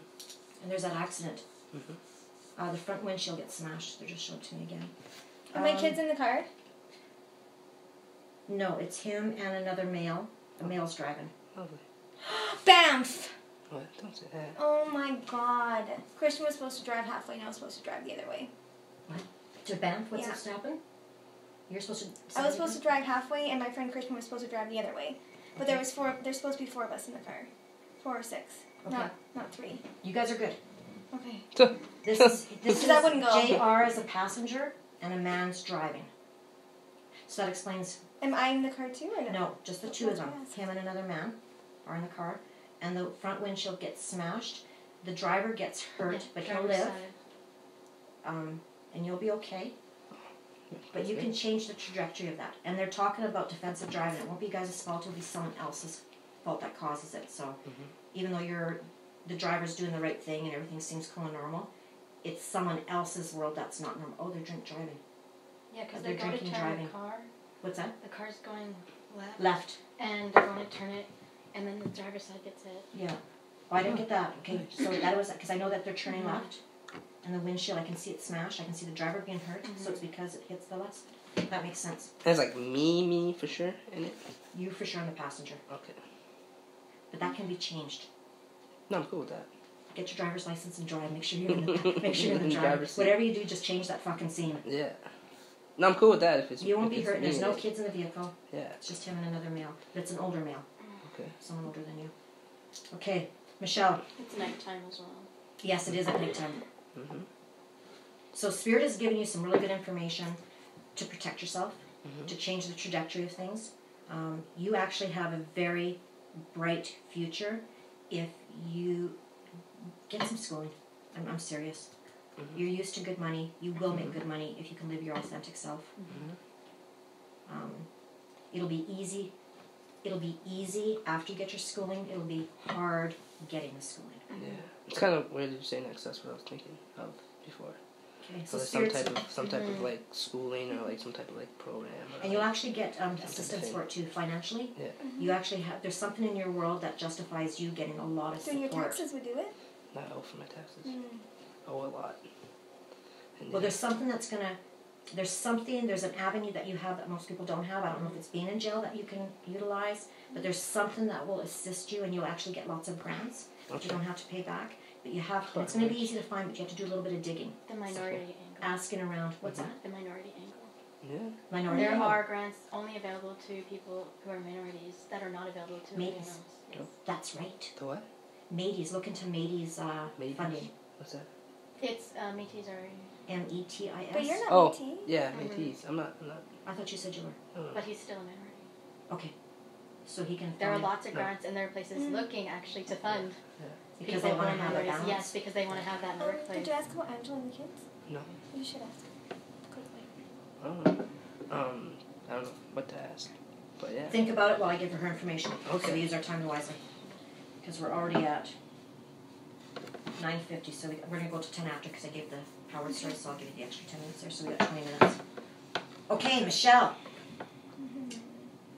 and there's that accident. Mm-hmm. The front windshield gets smashed. They're just showing it to me again. Are my kids in the car? No, it's him and another male. The male's driving. Lovely. Bamf! What? Don't say that. Oh my god. Christian was supposed to drive halfway, now I was supposed to drive the other way. To Banff? What's Yeah. supposed to happen? You're supposed to... I was supposed to drive halfway, and my friend Christian was supposed to drive the other way. But there's supposed to be 4 of us in the car. 4 or 6. Okay. Not 3. You guys are good. Okay. This is Because I wouldn't go. JR as a passenger and a man's driving. So that explains... Am I in the car too, or no? No, just the two of them. Yes. Him and another man are in the car. And the front windshield gets smashed. The driver gets hurt, Yeah, but he'll driver's live. side. And you'll be okay. But you can change the trajectory of that. And they're talking about defensive driving. It won't be you guys' fault. It'll be someone else's fault that causes it. So even though the driver's doing the right thing and everything seems cool and normal, it's someone else's world that's not normal. Oh, they're driving. Yeah, because They're they're going to drinking, turn driving. the car. What's that? The car's going left. Left. And they're going to turn it, and then the driver's side gets hit. Yeah. Oh, I didn't get that. Okay, so that was because I know that they're turning left, and the windshield, I can see it smashed. I can see the driver being hurt, so it's because it hits the left. That makes sense. There's like me for sure in it. You for sure on the passenger, Okay. but that can be changed. No, I'm cool with that. Get your driver's license and drive. Make sure you're in the driver's Driver's seat. Whatever you do, just change that fucking scene. Yeah. No, I'm cool with that if it's. You won't if be it's hurt. me There's in no it. kids in the vehicle. Yeah. It's just him and another male. But it's an older male. Okay. Someone older than you. Okay, Michelle. It's nighttime as well. Yes, it is at nighttime. Mhm. So Spirit has given you some really good information to protect yourself, Mhm. to change the trajectory of things. You actually have a very bright future if you get some schooling. I'm serious. Mhm. You're used to good money. You will make good money if you can live your authentic self. Mhm. It'll be easy. It'll be easy after you get your schooling. It'll be hard getting the schooling. Yeah. It's kind of weird that you say next. That's what I was thinking of before. Okay, So so there's some Spirit's... type of like schooling or like some type of like program. Or And you'll like, actually get assistance for it too, financially. Yeah. You actually have, there's something in your world that justifies you getting a lot of So support. your taxes would do it? Not owe for my taxes. Mm. Owe a lot. And Well, there's something that's gonna, there's an avenue that you have that most people don't have. I don't know if it's being in jail that you can utilize, but there's something that will assist you and you'll actually get lots of grants that you Okay. don't have to pay back. But you have, it's gonna be easy to find, but you have to do a little bit of digging. The minority angle. Asking around, what's that? The minority angle. Yeah. Minority. There are grants only available to people who are minorities that are not available to everyone Mates. else. Yes. That's right. The what? Mateys, look into Mateys Mateys? funding. What's that? It's Métis are, METIS. But you're not Oh, Métis. yeah, Mhm. Métis. I'm not. I thought you said you were. No, no. but he's still a minority. Okay. So he can There are fund lots of No. grants, and there are places looking actually to fund because people they want to who are have a minorities. balance. Yes, because they want to have that in the Did workplace. you ask about Angela and the kids? No. You should ask. Quickly. I don't know. I don't know what to ask. But yeah. Think about it while I give her information. Okay. So we use our time wisely. Because we're already at 9:50, so we're going to go to 10 after because I gave the Howard story, so I'll give you the extra 10 minutes there, so we got 20 minutes. Okay, Michelle.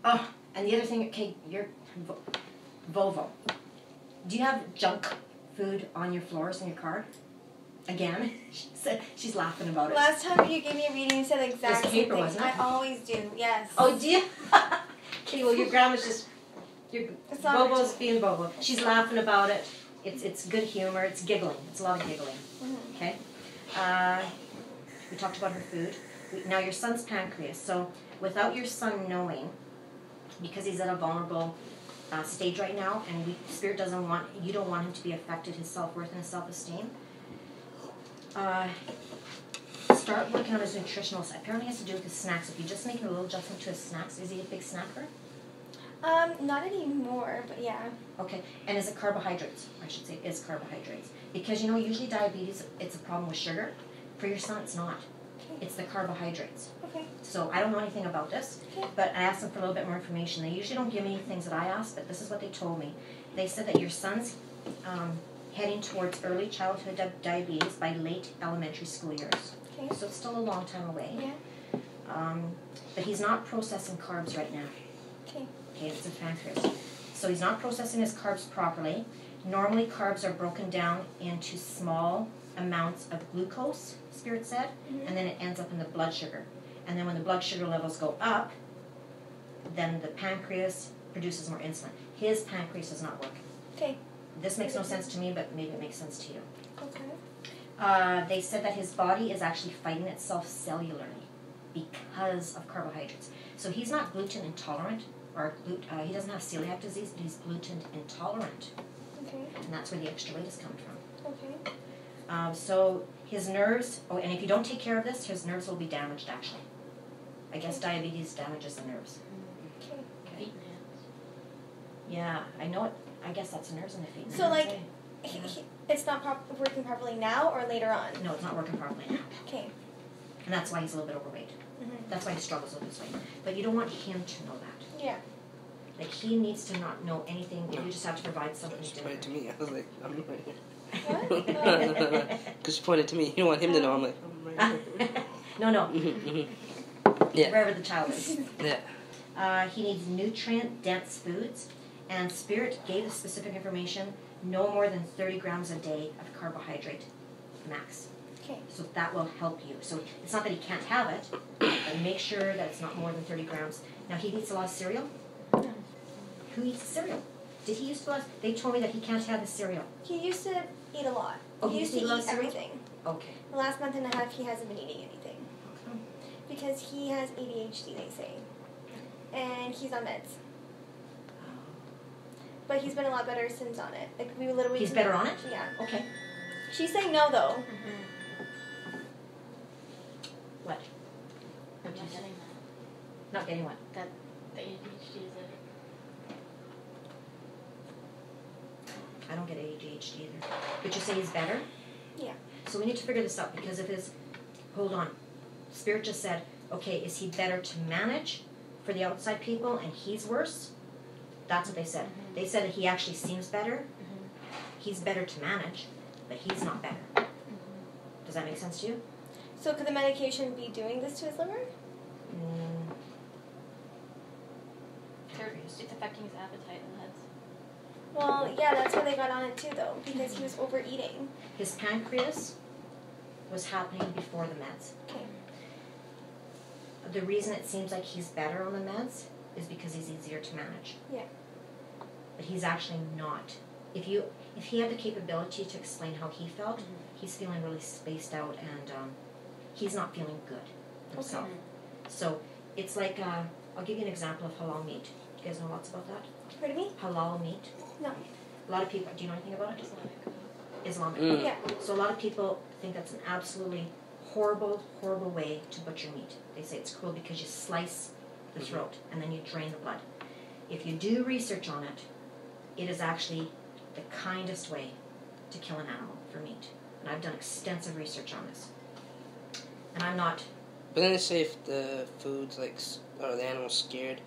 Oh, and the other thing, okay, you're Volvo. Do you have junk food on your floors in your car? Again? She said, she's laughing about it. Last time you gave me a reading, you said the exact It's same paper, thing. wasn't it? I always do, yes. Oh, do you? Okay, well, your grandma's just It's not Bobo's being Bobo. She's laughing about it. It's good humor. It's giggling. It's a lot of giggling. Mm-hmm. Okay. We talked about her food. Now your son's pancreas. So without your son knowing, because he's at a vulnerable stage right now, and Spirit you don't want him to be affected, his self-worth and his self-esteem. Start working on his nutritional side. Apparently it has to do with his snacks. If you just make a little adjustment to his snacks, is he a big snacker? Not anymore, but yeah. Okay, and is it carbohydrates? I should say is carbohydrates. Because usually diabetes, it's a problem with sugar. For your son, it's not. Okay. It's the carbohydrates. Okay. So I don't know anything about this, Okay. but I asked them for a little bit more information. They usually don't give me things that I asked, but this is what they told me. They said that your son's heading towards early childhood diabetes by late elementary school years. Okay. So it's still a long time away. Yeah. But he's not processing carbs right now. Okay. Okay, it's a pancreas. So he's not processing his carbs properly. Normally carbs are broken down into small amounts of glucose, Spirit said, and then it ends up in the blood sugar. And then when the blood sugar levels go up, then the pancreas produces more insulin. His pancreas does not work. Okay. This makes no sense to me, but maybe it makes sense to you. Okay. They said that his body is actually fighting itself cellularly because of carbohydrates. So he's not gluten intolerant, or he doesn't have celiac disease, but he's gluten intolerant. Okay. And that's where the extra weight is coming from. Okay. So his nerves, and if you don't take care of this, his nerves will be damaged actually. I guess diabetes damages the nerves. Okay. Okay. Yeah, I know it. I guess that's the nerves in the feet. So, like, it's not working properly now or later on? No, it's not working properly now. Okay. And that's why he's a little bit overweight. Mm-hmm. That's why he struggles with his weight. But you don't want him to know that. Yeah. Like, he needs to not know anything. You just have to provide something She different. pointed to me. I was like, I'm right here. What? Because she pointed to me. You don't want him to know. I'm like, I'm right here. No. Yeah. Wherever the child is. Yeah. He needs nutrient-dense foods. And Spirit gave the specific information, no more than 30 grams a day of carbohydrate max. Okay. So that will help you. So it's not that he can't have it, but make sure that it's not more than 30 grams. Now, he eats a lot of cereal. No. Who eats cereal? Did he used to? They told me that he can't have the cereal. He used to eat a lot. Oh, he used to eat a lot of eat cereal? everything. Okay. The last month and a half, he hasn't been eating anything. Because he has ADHD, they say. And he's on meds. But he's been a lot better since on it. Like, we literally... He's better on it? Yeah. Okay. She's saying no, though. What? I'm not getting that. Not getting what? That the ADHD is I don't get ADHD either. But you say he's better? Yeah. So we need to figure this out because of his... Hold on. Spirit just said, okay, is he better to manage for the outside people and he's worse? That's what they said. They said that he actually seems better. He's better to manage, but he's not better. Does that make sense to you? So could the medication be doing this to his liver? It's affecting his appetite and that's... Well, yeah, that's why they got on it too, though, because he was overeating. His pancreas was happening before the meds. Okay. The reason it seems like he's better on the meds is because he's easier to manage. Yeah. But he's actually not. If he had the capability to explain how he felt, he's feeling really spaced out and he's not feeling good himself. Okay. So it's like, I'll give you an example of halal meat. You guys know lots about that? Pardon me? Halal meat. No. A lot of people, do you know anything about it? Islamic. Yeah. So a lot of people think that's an absolutely horrible, horrible way to butcher meat. They say it's cruel because you slice the throat and then you drain the blood. If you do research on it, it is actually the kindest way to kill an animal for meat. And I've done extensive research on this. And I'm not... But then they say if the food's like, or the animal's scared,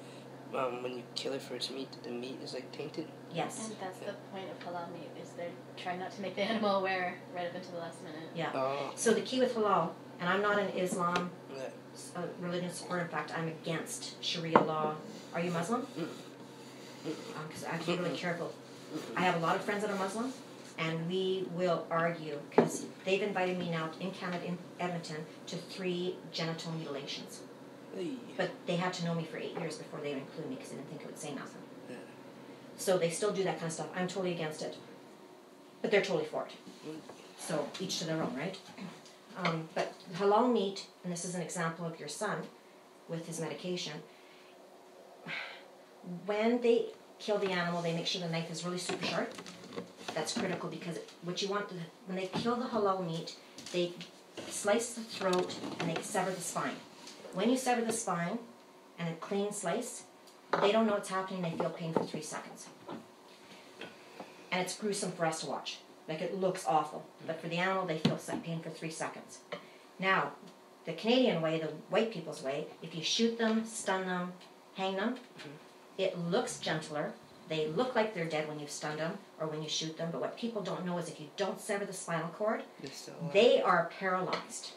when you kill it for its meat, the meat is like tainted. Yes. And that's the point of halal meat, is they're trying not to make the animal aware right up until the last minute. Yeah. Oh. So the key with halal, and I'm not an Islam Yeah. religion supporter. In fact, I'm against Sharia law. Are you Muslim? Because I have to be really careful. I have a lot of friends that are Muslim, and we will argue because they've invited me now in Canada, in Edmonton, to 3 genital mutilations. Hey. But they had to know me for 8 years before they would include me because they didn't think it would say nothing. Yeah. So they still do that kind of stuff. I'm totally against it. But they're totally for it. So each to their own, right? But halal meat, and this is an example of your son with his medication, when they kill the animal, they make sure the knife is really super sharp. That's critical because what you want, when they kill the halal meat, they slice the throat and they sever the spine. When you sever the spine and a clean slice, they don't know what's happening, they feel pain for 3 seconds. And it's gruesome for us to watch. Like, it looks awful. But for the animal, they feel pain for 3 seconds. Now, the Canadian way, the white people's way, if you shoot them, stun them, hang them, it looks gentler. They look like they're dead when you stun them or when you shoot them. But what people don't know is if you don't sever the spinal cord, they are paralyzed.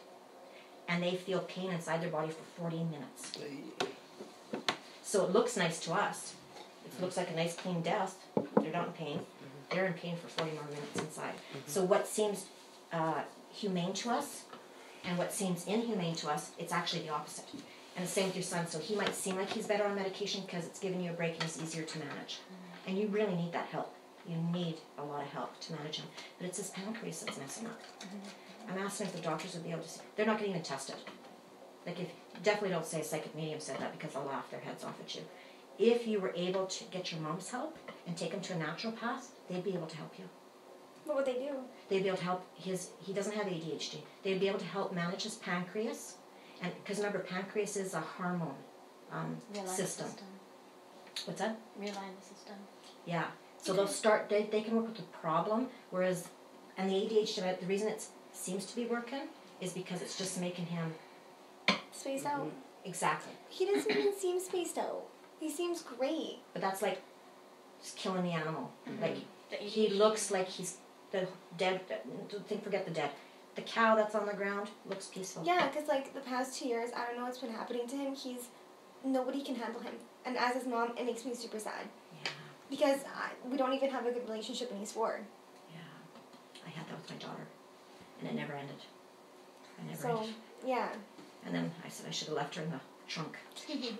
And they feel pain inside their body for 40 minutes. So it looks nice to us. It looks like a nice clean death. They're not in pain. They're in pain for 40 more minutes inside. So what seems humane to us and what seems inhumane to us, it's actually the opposite. And the same with your son. So he might seem like he's better on medication because it's giving you a break and it's easier to manage. And you really need that help. You need a lot of help to manage him. But it's his pancreas that's messing up. I'm asking if the doctors would be able to see. They're not going to even test it. Like, if definitely don't say a psychic medium said that because they'll laugh their heads off at you. If you were able to get your mom's help and take him to a naturopath, they'd be able to help you. What would they do? They'd be able to help he doesn't have ADHD. They'd be able to help manage his pancreas. And because remember, pancreas is a hormone system. What's that? Realign the system. Yeah. So they'll start, they can work with the problem, whereas, and the ADHD, the reason it seems to be working is because it's just making him spaced out. Exactly. He doesn't even seem spaced out. He seems great. But that's like just killing the animal. Like, he looks like he's the dead, forget the dead. The cow that's on the ground looks peaceful. Yeah, because like the past 2 years, I don't know what's been happening to him. Nobody can handle him. And as his mom, it makes me super sad. Yeah. Because we don't even have a good relationship and he's 4. Yeah. I had that with my daughter. And it never ended. Yeah. And then I said I should have left her in the trunk.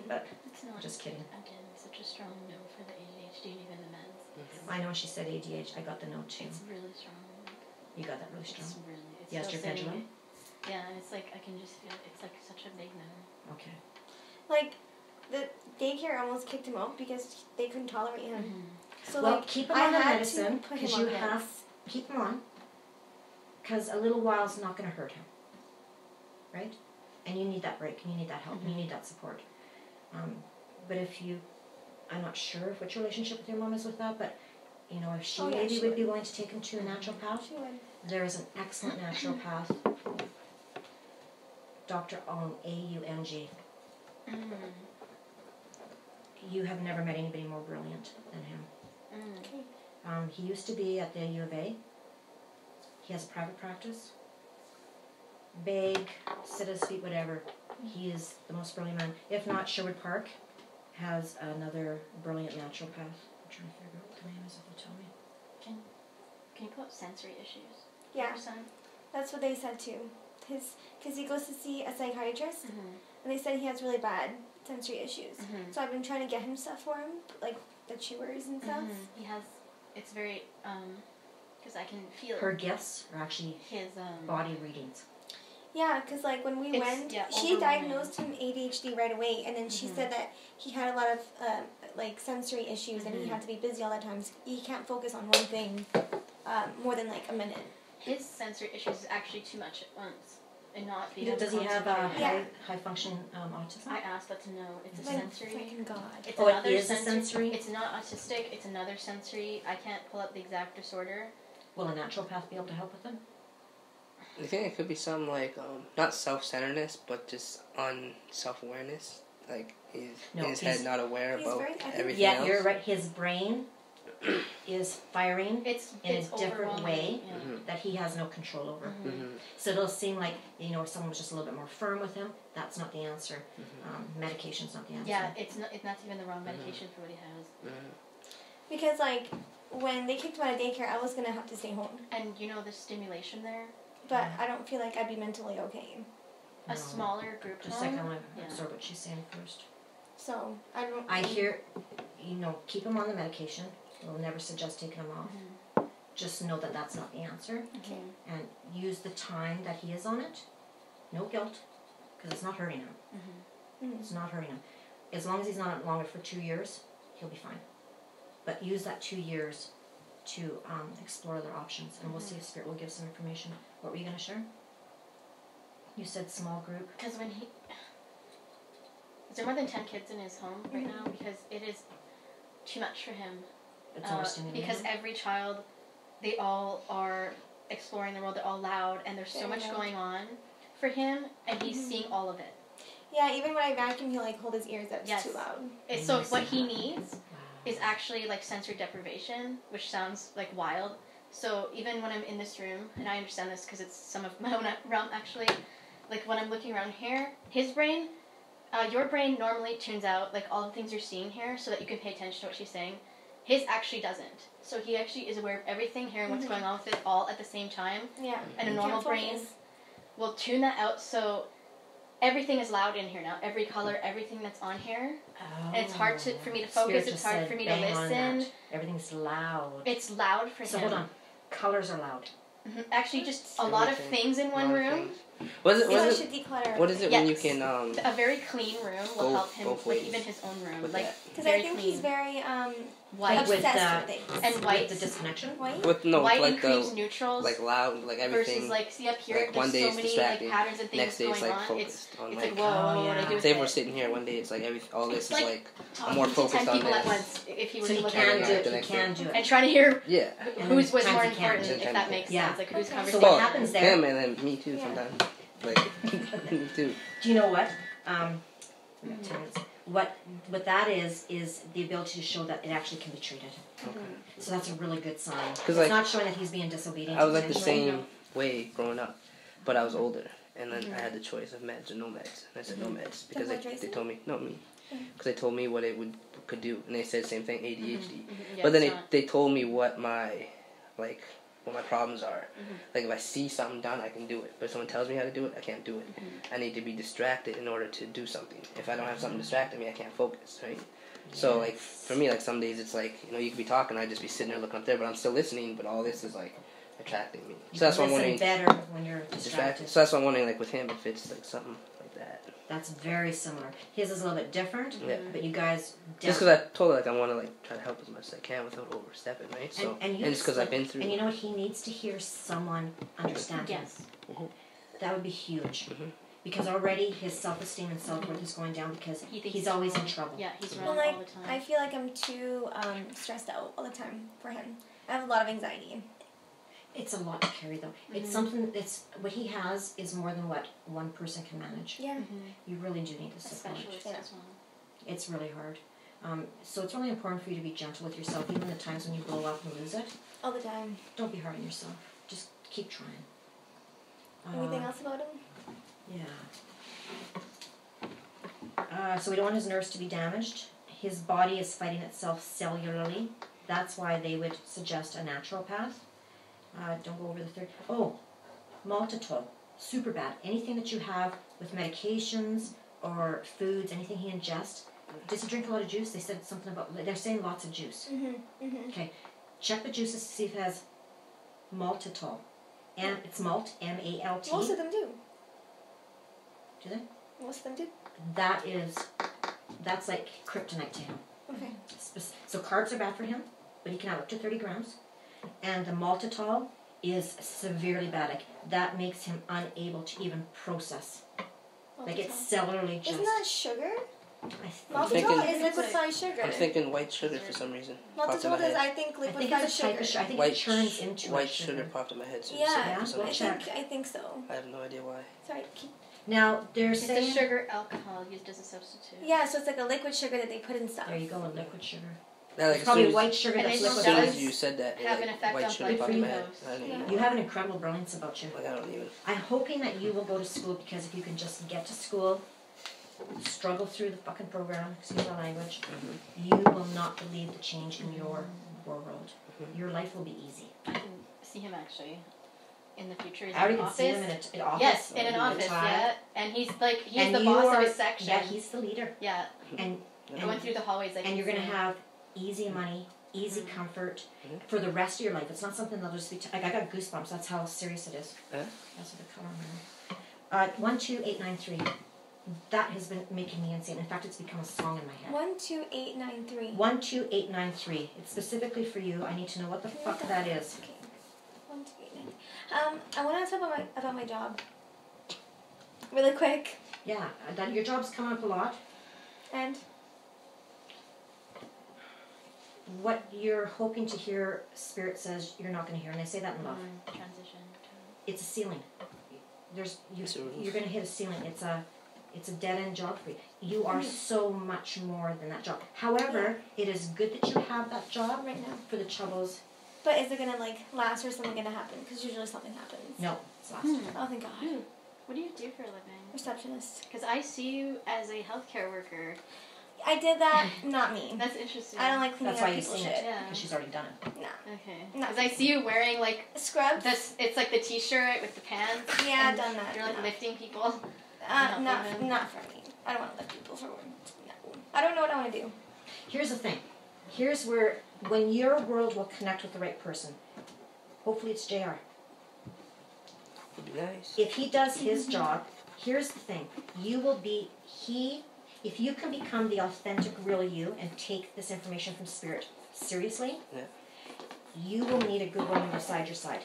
But It's not, just kidding. Again, such a strong no for the ADHD and even the meds. I know she said ADHD. I got the note too. It's really strong. You got that really strong? It's really. It's Yes, your still pendulum? saying- Yeah, and it's like I can just feel it's like such a big no. Okay. Like, the daycare almost kicked him out because they couldn't tolerate him. So Well, like, keep him I on the had medicine to put because him you on have meds. keep him on because a little while's not going to hurt him, right? And you need that break, and you need that help, and you need that support. But if you, I'm not sure if what your relationship with your mom is with that, but you know, if she maybe would be willing to take him to a naturopath, She would. there is an excellent naturopath, Dr. Aung. You have never met anybody more brilliant than him. Okay. He used to be at the U of A. He has a private practice. Big, sit at his feet, whatever. He is the most brilliant man. If not, Sherwood Park has another brilliant naturopath. I'm trying to figure out what the name is if you tell me. Can you pull up sensory issues? Yeah. For your son? That's what they said too. Because he goes to see a psychiatrist, and they said he has really bad sensory issues. So I've been trying to get him stuff for him, like the chewers and stuff. He has. It's very because I can feel Her gifts are actually his body readings. Yeah, because like when we It's- went, yeah, she overwhelming. diagnosed him ADHD right away, and then she said that he had a lot of like sensory issues, and he had to be busy all the time. So he can't focus on one thing more than like a minute. his sensory issues is actually too much at once and not being. Does able he to have concentrate. high functioning autism? I asked, but to know it's a My sensory. freaking God. It's Oh, it another is a sensory? It's not autistic. It's another sensory. I can't pull up the exact disorder. Will a naturopath be able to help with him? I think it could be something like, not self-centeredness, but just on self-awareness. Like, he's in his head not aware he's about very- I think- everything Yeah, else. you're right. His brain is firing It's in a different overwhelming, way Yeah. that he has no control over. Mm-hmm. So it'll seem like, you know, if someone was just a little bit more firm with him, that's not the answer. Medication's not the answer. Yeah, it's not even the wrong medication for what he has. Because like when they kicked him out of daycare, I was gonna have to stay home, And you know the stimulation there. but I don't feel like I'd be mentally okay. A No. smaller group Just a home. second, I want to Yeah. absorb what she's saying first. So I don't. I hear, you know, keep him on the medication. We'll never suggest taking them off. Just know that that's not the answer. Okay. And use the time that he is on it. No guilt, because it's not hurting him. It's not hurting him. As long as he's not on it longer for 2 years, he'll be fine. But use that 2 years to explore other options, and we'll see if Spirit will give some information. What were you going to share? You said small group. Because when he... Is there more than 10 kids in his home right now? Because it is too much for him. It's overstimulating. Because every child, they all are exploring the world, they're all loud, and there's so much going on for him, and he's seeing all of it. Yeah, even when I vacuum, he'll like hold his ears up. It's too loud. So what he needs is actually like sensory deprivation, which sounds like wild. So even when I'm in this room, and I understand this because it's some of my own realm actually, like when I'm looking around here, his brain, your brain normally tunes out like all the things you're seeing here so that you can pay attention to what she's saying. His actually doesn't. So he actually is aware of everything, hearing what's going on with it all at the same time. Yeah. And a normal brain will tune that out, so everything is loud in here now. Every color, everything that's on here. And it's hard for me to focus. It's hard for me to listen. Everything's loud. It's loud for him. So hold on. Colors are loud. Actually, just a lot of things in one room. What is it when you can a very clean room will help him with even his own room, like because I think he's very white obsessed with things. And white, the disconnection. White, white like and creams, neutrals, like loud, like everything. Versus like see up here, like one day there's so it's many distracting. like patterns and things Next day going it's like on. focused on It's like. like whoa, what do I do with Say if we're it? sitting here one day, it's like all this is like talking more to focused 10 on people at this. once. If he were So to he look can at do it, it. He can do it. and trying to hear Yeah. who's was Times more he can't. important, if that makes sense. Like who's conversation. So what happens there? Him and then me too sometimes. Like me too. Do you know what? We got 10 minutes. What that is the ability to show that it actually can be treated. Okay. So that's a really good sign. It's like, not showing that he's being disobedient. I was like the intentionally. same way growing up, but I was older, and then I had the choice of meds or no meds, and I said no meds because they told me because they told me what it could do, and they said the same thing, ADHD. Yeah, But then they told me what my problems are. Like if I see something done, I can do it. But if someone tells me how to do it, I can't do it. I need to be distracted in order to do something. If I don't have something distracting me, I can't focus, right? So like for me, like some days it's like, you could be talking, I'd just be sitting there looking up there, but I'm still listening, but all this is like attracting me. So that's why I'm wondering. better when you're distracted. So that's why I'm wondering, like with him, if it's like something like that. That's very similar. His is a little bit different, Yeah. but you guys Just because I told her like I want to like try to help as much as I can without overstepping, right? So and it's because I've been through. And you know what? He needs to hear someone understand him. Yes. That would be huge. Because already his self-esteem and self-worth is going down because he's always in trouble. Yeah, he's Well, running like all the time. I feel like I'm too stressed out all the time for him. I have a lot of anxiety. It's a lot to carry though. It's something what he has is more than what one person can manage. Yeah. You really do need the support. Specialist as well. It's really hard. So it's really important for you to be gentle with yourself, even the times when you blow up and lose it. All the time. Don't be hard on yourself. Just keep trying. Anything else about him? Yeah. So we don't want his nerves to be damaged. His body is fighting itself cellularly. That's why they would suggest a naturopath. Don't go over the third. Oh, maltitol. Super bad. Anything that you have with medications or foods, anything he ingests. Does he drink a lot of juice? They said something about, they're saying lots of juice. Okay. Check the juices to see if it has maltitol. And it's malt, M-A-L-T. Most of them do. Do they? Most of them do. That's like kryptonite to him. Okay. So carbs are bad for him, but he can have up to 30 grams. And the maltitol is severely bad. Like, that makes him unable to even process. Like it's cellularly just... Isn't that sugar? thinking- Maltitol is liquid-sized sugar. I'm thinking white sugar for some reason. Maltitol is, I think, I think liquid-sized it's a type sugar. of I think White it turns into white sugar popped in my head. So Yeah, for some reason. I think so. I have no idea why. Sorry. Now, they're It's saying... a sugar alcohol used as a substitute. Yeah, so it's like a liquid sugar that they put in stuff. There you go, a liquid sugar. Yeah, like It's probably as soon as- white sugar And that's it As does soon liquid. as you said that, have an effect white on sugar blood popped in my glucose. head. I didn't even- You have an incredible brilliance about you. Like I don't even. I'm hoping that you will go to school because if you can just get to school, struggle through the fucking program, excuse my language, you will not believe the change in your world. Your life will be easy. I can see him actually in the future. He's I already in an can see him office. in an office. Yes, in an with a office, tie. yeah. And he's And the you boss are- of his section. Yeah, he's the leader. Yeah. And Going through the hallways like and you're he's going to in- have easy money easy comfort for the rest of your life. It's not something that'll just be, like I got goosebumps, that's how serious it is. Yeah. That's what the color on 12893. That has been making me insane. In fact, it's become a song in my head. 12893. 12893. It's specifically for you. I need to know what the fuck that is. Okay. 12893. I want to talk about my job. Really quick. Yeah, your job's coming up a lot. And? What you're hoping to hear, Spirit says you're not going to hear, and I say that in love. Transition. It's a ceiling. You're going to hit a ceiling. It's a dead end job for you. You are so much more than that job. However, it is good that you have that job right now for the troubles. But is it gonna last, or is something gonna happen? Because usually something happens. No, it's lasting. Oh, thank God. What do you do for a living? Receptionist. Because I see you as a healthcare worker. I did that. Not me. That's interesting. I don't like cleaning That's up why you've people's seen shit. it. Because she's already done it. No. Okay. No. Because I see you wearing like Scrubs. it's like the T-shirt with the pants. Yeah, I've and done that. You're like lifting people. Not for me. I don't want to lift people for work. No. I don't know what I want to do. Here's the thing. Here's where, when your world will connect with the right person, hopefully it's JR. Would be nice. If he does his job, here's the thing. You will be, if you can become the authentic real you and take this information from Spirit seriously, you will need a good woman beside your side.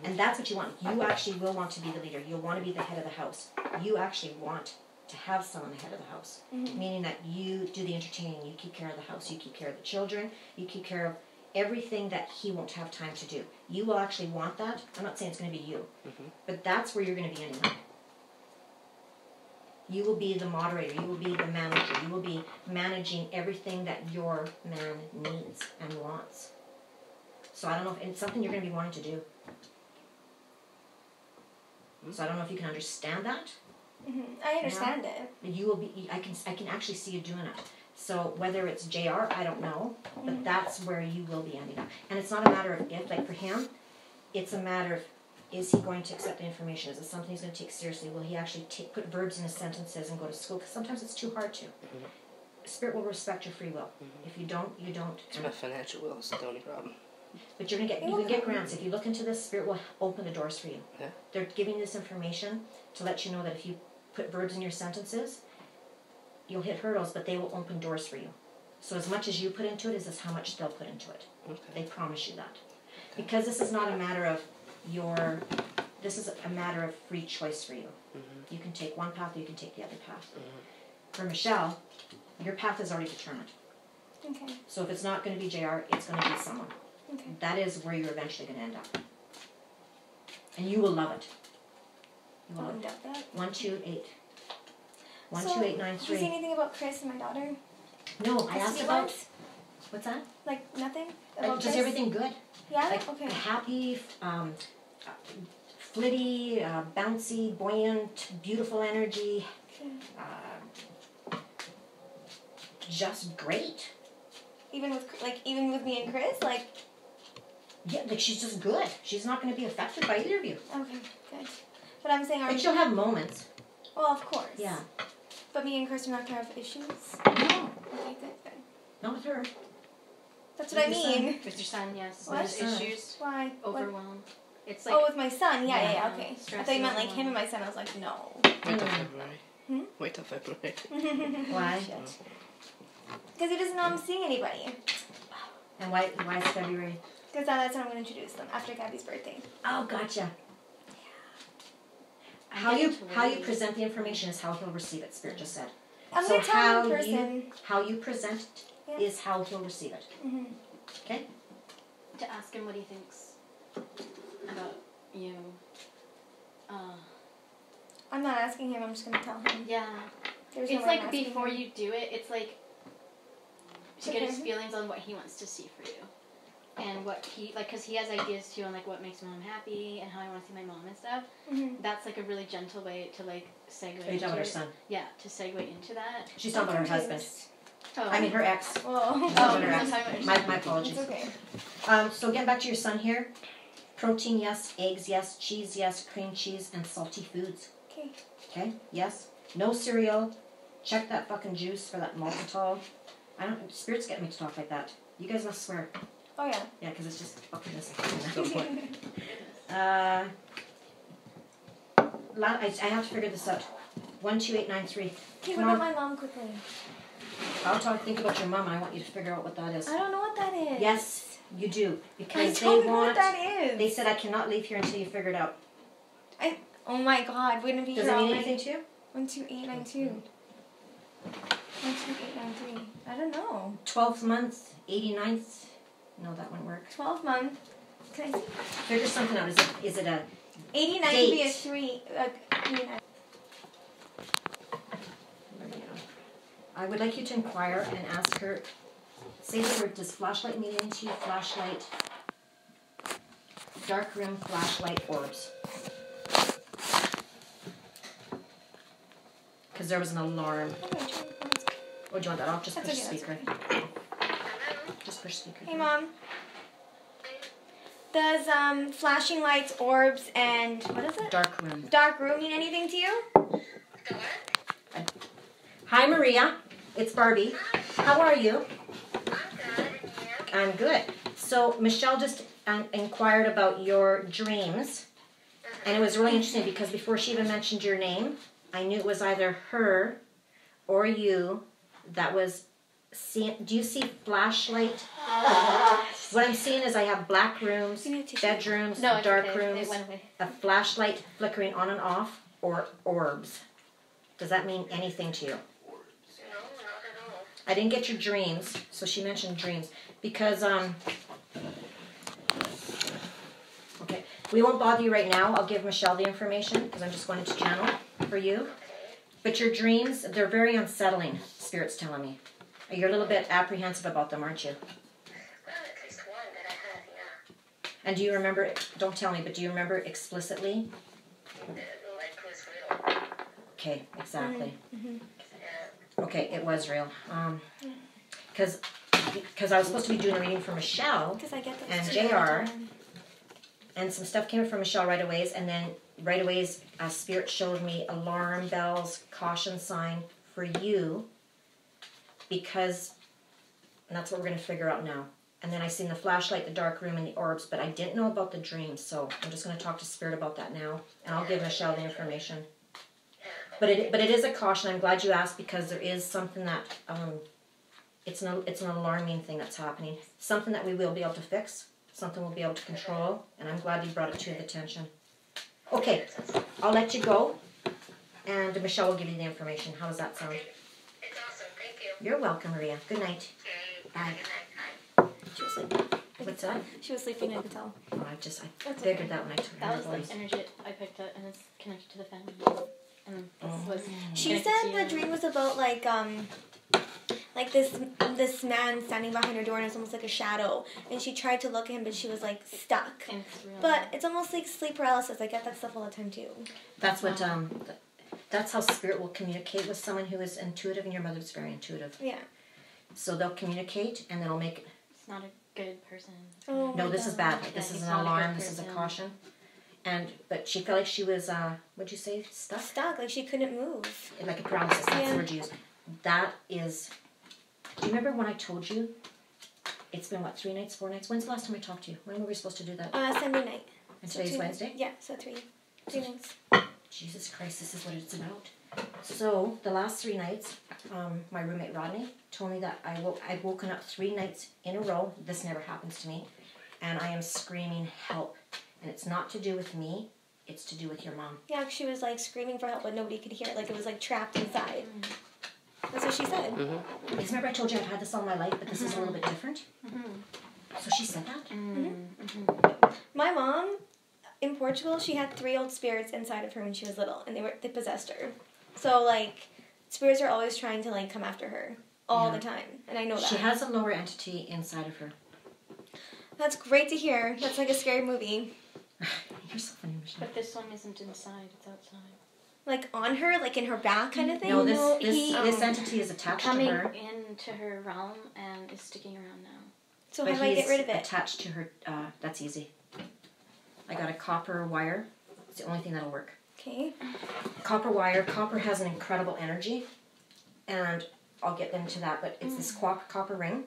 And that's what you want. You actually will want to be the leader. You'll want to be the head of the house. You actually want to have someone the head of the house. Meaning that you do the entertaining, you keep care of the house, you keep care of the children, you keep care of everything that he won't have time to do. You will actually want that. I'm not saying it's going to be you, but that's where you're going to be anyway. You will be the moderator, you will be the manager, you will be managing everything that your man needs and wants. So I don't know if it's something you're going to be wanting to do. So I don't know if you can understand that. I understand it. You will be. I can actually see you doing it. So whether it's JR, I don't know, but that's where you will be ending up. And it's not a matter of if, like for him, it's a matter of, is he going to accept the information? Is it something he's going to take seriously? Will he actually put verbs in his sentences and go to school? Because sometimes it's too hard to. Spirit will respect your free will. If you don't, you don't. It's my financial will. It's the only problem. But you're gonna get, you can get grants. If you look into this, Spirit will open the doors for you. Yeah. They're giving you this information to let you know that if you put verbs in your sentences, you'll hit hurdles, but they will open doors for you. So as much as you put into it is how much they'll put into it. Okay. They promise you that. Because this is not a matter of this is a matter of free choice for you. You can take one path or you can take the other path. For Michelle, your path is already determined. Okay. So if it's not going to be JR, it's going to be someone. Okay. That is where you're eventually going to end up. And you will love it. You will love it. 128. 12893. So, is anything about Chris and my daughter? No, I asked about... What's that? Like, nothing? About Just Chris? everything good. Yeah? Like, Okay. happy, flitty, bouncy, buoyant, beautiful energy. Just great. Even with me and Chris? Like... Yeah, like she's just good. She's not going to be affected by either of you. Okay, good. But I'm saying... But she'll have moments. Well, of course. Yeah. But me and Chris are not going to have issues? No. Okay, good. Not with her. That's what I mean. With your son, yes. What? There's issues. Why? Overwhelm. It's like... Oh, with my son. Yeah, okay. Stress I thought you meant like overwhelm. him and my son. I was like, no. Wait till February. Wait till February. Why? Because he doesn't know I'm seeing anybody. And why is February? Because that's when I'm going to introduce them, after Gabby's birthday. Oh, gotcha. How you present the information is how he'll receive it, Spirit just said. I'm So going to tell him in person. how you present it is how he'll receive it. Okay? To ask him what he thinks about you. I'm not asking him, I'm just going to tell him. Yeah. There's It's no way I'm like asking before him. you do it, it's like to get his feelings on what he wants to see for you. And what he, like, because he has ideas too on, like, what makes mom happy and how I want to see my mom and stuff. That's, like, a really gentle way to, like, segue Are you talking about her son? Yeah, to segue into that. She's talking about her husband. Oh. I mean, her ex. Whoa. She's talking about her I'm ex. talking about your My son. apologies. It's okay. So getting back to your son here. Protein, yes. Eggs, yes. Cheese, yes. Cream cheese and salty foods. Okay. Okay? Yes. No cereal. Check that fucking juice for that maltitol. Spirit's getting me to talk like that. You guys must swear. Oh, yeah. Yeah, because it's just okay. This. I have to figure this out. 12893. Okay, what about my mom quickly? I'll think about your mom, and I want you to figure out what that is. I don't know what that is. Yes, you do, because I don't know what that is. They said I cannot leave here until you figure it out. Oh my God, wouldn't it be Does it mean anything to you? 12892. 12893. I don't know. 12th month, 89th. No, that wouldn't work. 12th month. Can I see? Figure something out. Is it a 89 date? could be a 3. 89. I would like you to inquire and ask her. Say the word. Does flashlight mean anything to you? Flashlight. Dark room. Flashlight. Orbs. Because there was an alarm. Oh, do you want that off? Just push speaker. Just push speaker. Hey, Mom. Does flashing lights, orbs, and what is it? Dark room. Dark room mean anything to you? Hi, Maria. It's Barbie. How are you? I'm good. So Michelle just inquired about your dreams, and it was really interesting because before she even mentioned your name, I knew it was either her or you that was seeing. Do you see flashlight? What I'm seeing is I have black rooms, bedrooms, dark rooms, a flashlight flickering on and off, or orbs. Does that mean anything to you? I didn't get your dreams, so she mentioned dreams. Because, okay, we won't bother you right now. I'll give Michelle the information, because I'm just going to channel for you. But your dreams, they're very unsettling, Spirit's telling me. You're a little bit apprehensive about them, aren't you? Well, at least one that I had, yeah. And do you remember, don't tell me, but do you remember explicitly? Like it was real. Okay, exactly. Mm-hmm. Yeah. Okay, it was real. Because I was supposed to be doing a reading for Michelle Because I get that. and JR, and some stuff came from Michelle right away, and then right away Spirit showed me alarm bells, caution sign for you, because, and that's what we're going to figure out now. And then I seen the flashlight, the dark room, and the orbs, but I didn't know about the dreams, so I'm just going to talk to Spirit about that now, and I'll give Michelle the information. But it is a caution. I'm glad you asked, because there is something that it's an alarming thing that's happening. Something that we will be able to fix. Something we'll be able to control. And I'm glad you brought it to the attention. Okay, I'll let you go, and Michelle will give you the information. How does that sound? It's awesome. Thank you. You're welcome, Maria. Good night. Bye. Good night. She was sleeping. What's that? She was sleeping, I could tell. Oh, I figured that when I took That her was voice. like energy I picked up, and it's connected to the family. And this was She connected said to the you. dream was about like this man standing behind her door, and it's almost like a shadow. And she tried to look at him, but she was like stuck. And it's real. But it's almost like sleep paralysis. I get that stuff all the time too. That's what that's how Spirit will communicate with someone who is intuitive, and your mother's very intuitive. Yeah. So they'll communicate, and they'll make. It's not a good person. Oh No, my this is God. bad. This Yeah, is he's an not a good alarm. This is a person. caution. But she felt like she was, what'd you say, stuck? Stuck, like she couldn't move. Like a paralysis, that's Yeah. the word you used. That is, do you remember when I told you, it's been what, 3 nights, 4 nights? When's the last time I talked to you? When were we supposed to do that? Sunday night. And So today's 2 Wednesday? Yeah, so 3 nights. Jesus Christ, this is what it's about. So, the last 3 nights, my roommate Rodney told me that I'd woken up 3 nights in a row. This never happens to me. And I am screaming help. And it's not to do with me. It's to do with your mom. Yeah, she was like screaming for help, but nobody could hear it. Like it was like trapped inside. That's what she said. Mm-hmm. Because remember I told you I've had this all my life, but this is a little bit different? So she said that? My mom, in Portugal, she had 3 old spirits inside of her when she was little, and they possessed her. So like, spirits are always trying to like come after her all the time, and I know that. She has a lower entity inside of her. That's great to hear. That's like a scary movie. You're so funny, Michelle. But this one isn't inside, it's outside. Like on her, like in her back kind of thing? No, he- this entity is attached Coming to her. into her realm and is sticking around now. So But how do I get he's rid of it? attached to her. That's easy. I got a copper wire. It's the only thing that'll work. Okay. Copper wire. Copper has an incredible energy, and I'll get into that. But it's this copper ring,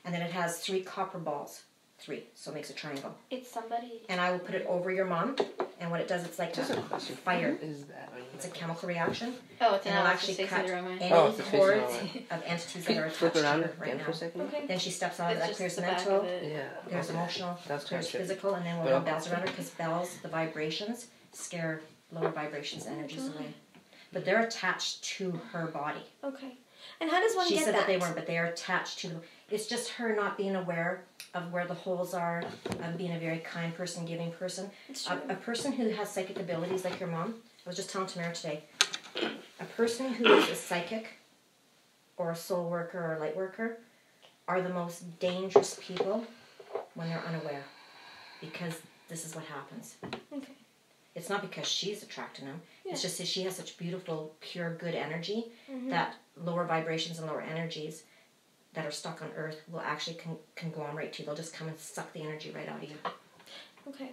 and then it has 3 copper balls. 3, so it makes a triangle. It's somebody. And I will put it over your mom, and what it does, it's like Just a a question. fire. What is that? It's a chemical reaction. Oh, it's And an it'll actually actually cut the wrong way. any Oh, it's facing the cords wrong way. of entities Can that are you attached flip to around her it right again now. for a second? Okay. Then she steps out of It's that, just clears the the back mental, of it. Yeah. there's okay. emotional, That's there's kinda trippy. physical, and then we'll But run bells around her because bells, the vibrations, scare lower vibrations energies away. But they're attached to her body. Okay. And how does one She get said that? that they weren't, but they are attached to them. It's just her not being aware of where the holes are, of being a very kind person, giving person. It's true. A person who has psychic abilities like your mom, I was just telling Tamara today, a person who is a psychic or a soul worker or a light worker are the most dangerous people when they're unaware, because this is what happens. Okay. It's not because she's attracting them. Yeah. It's just that she has such beautiful, pure, good energy Mm-hmm. that lower vibrations and lower energies that are stuck on Earth will actually conglomerate to you. They'll just come and suck the energy right out of you. Okay.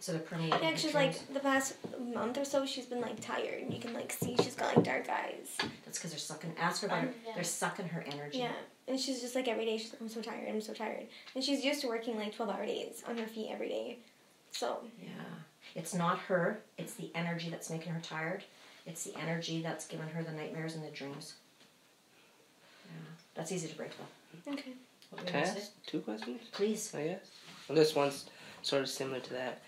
So they're permeating. Yeah, she's like the past month or so, she's been like tired. You can like see she's got like dark eyes. That's because they're sucking. Ask her about it. Yeah. They're sucking her energy. Yeah, and she's just like every day she's like, I'm so tired, I'm so tired, and she's used to working like 12-hour days on her feet every day. So Yeah. It's not her. It's the energy that's making her tired. It's the energy that's giving her the nightmares and the dreams. Yeah. That's easy to break though. okay. What were you Can I gonna say? ask 2 questions? Please. I guess. Well, this one's sort of similar to that.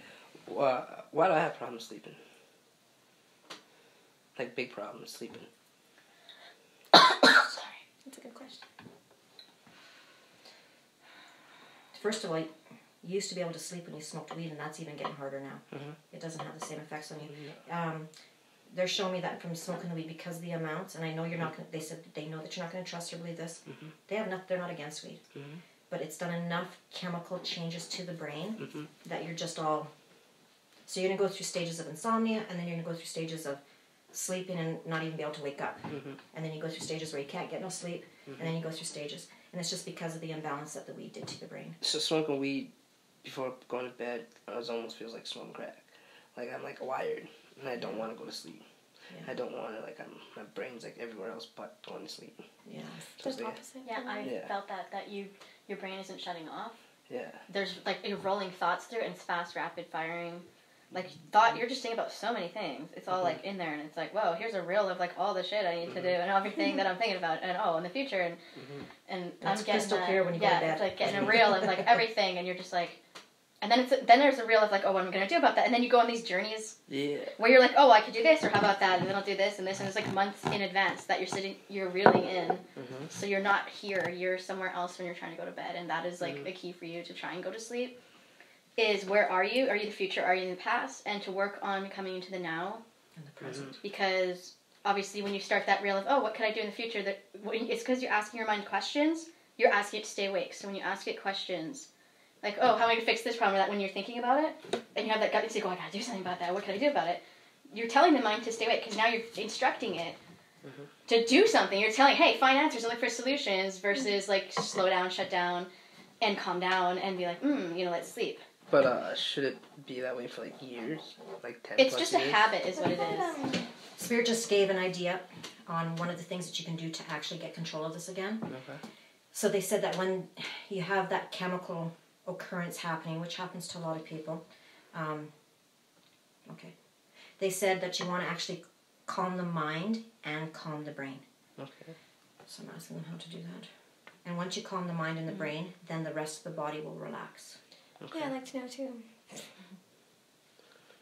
Why do I have problems sleeping? Like big problems sleeping. Sorry. That's a good question. First of all, you used to be able to sleep when you smoked weed, and that's even getting harder now. Mhm. It doesn't have the same effects on you. They're showing me that from smoking the weed because of the amounts, and I know you're not going to, they said that they know that you're not going to trust or believe this. Mhm. They're not against weed. Mhm. But it's done enough chemical changes to the brain Mhm. that you're just all, so you're going to go through stages of insomnia, and then you're going to go through stages of sleeping and not even be able to wake up. Mhm. And then you go through stages where you can't get no sleep, and then you go through stages. And it's just because of the imbalance that the weed did to the brain. So smoking weed before going to bed, it almost feels like smoking crack. Like I'm like wired, and I don't want to go to sleep. Yeah. I don't want to, like, my brain's like everywhere else but going to sleep. Yeah. So Just yeah. opposite. Yeah, I Yeah. felt that your brain isn't shutting off. Yeah. There's like you're rolling thoughts through, and it's fast, rapid firing. Like you're just thinking about so many things. It's all like in there, and it's like, whoa, here's a reel of like all the shit I need to do and everything that I'm thinking about, and in the future, and That's I'm getting crystal that. clear when you go to Yeah, bed. it's like getting a reel of like everything, and you're just like, and then there's a reel of like, oh, what am I gonna do about that? And then you go on these journeys Yeah. where you're like, oh, I could do this, or how about that, and then I'll do this and this, and it's like months in advance that you're reeling in. Mhm. So you're not here, you're somewhere else when you're trying to go to bed, and that is like a key for you to try and go to sleep. Is where are you? Are you the future? Are you in the past? And to work on coming into the now, In the present. because obviously when you start that reel of, oh, what can I do in the future? It's because you're asking your mind questions. You're asking it to stay awake. So when you ask it questions, like, oh, how am I going to fix this problem? That when you're thinking about it, and you have that gut instinct, oh, I got to do something about that. What can I do about it? You're telling the mind to stay awake because now you're instructing it to do something. You're telling, hey, find answers and look for solutions versus like slow down, shut down, and calm down and be like, let's sleep. But should it be that way for like years, like 10? It's plus just a years? habit, is what it is. Spirit just gave an idea on one of the things that you can do to actually get control of this again. Okay. So they said that when you have that chemical occurrence happening, which happens to a lot of people, they said that you want to actually calm the mind and calm the brain. Okay. So I'm asking them how to do that. And once you calm the mind and the brain, then the rest of the body will relax. Okay. Yeah, I'd like to know too.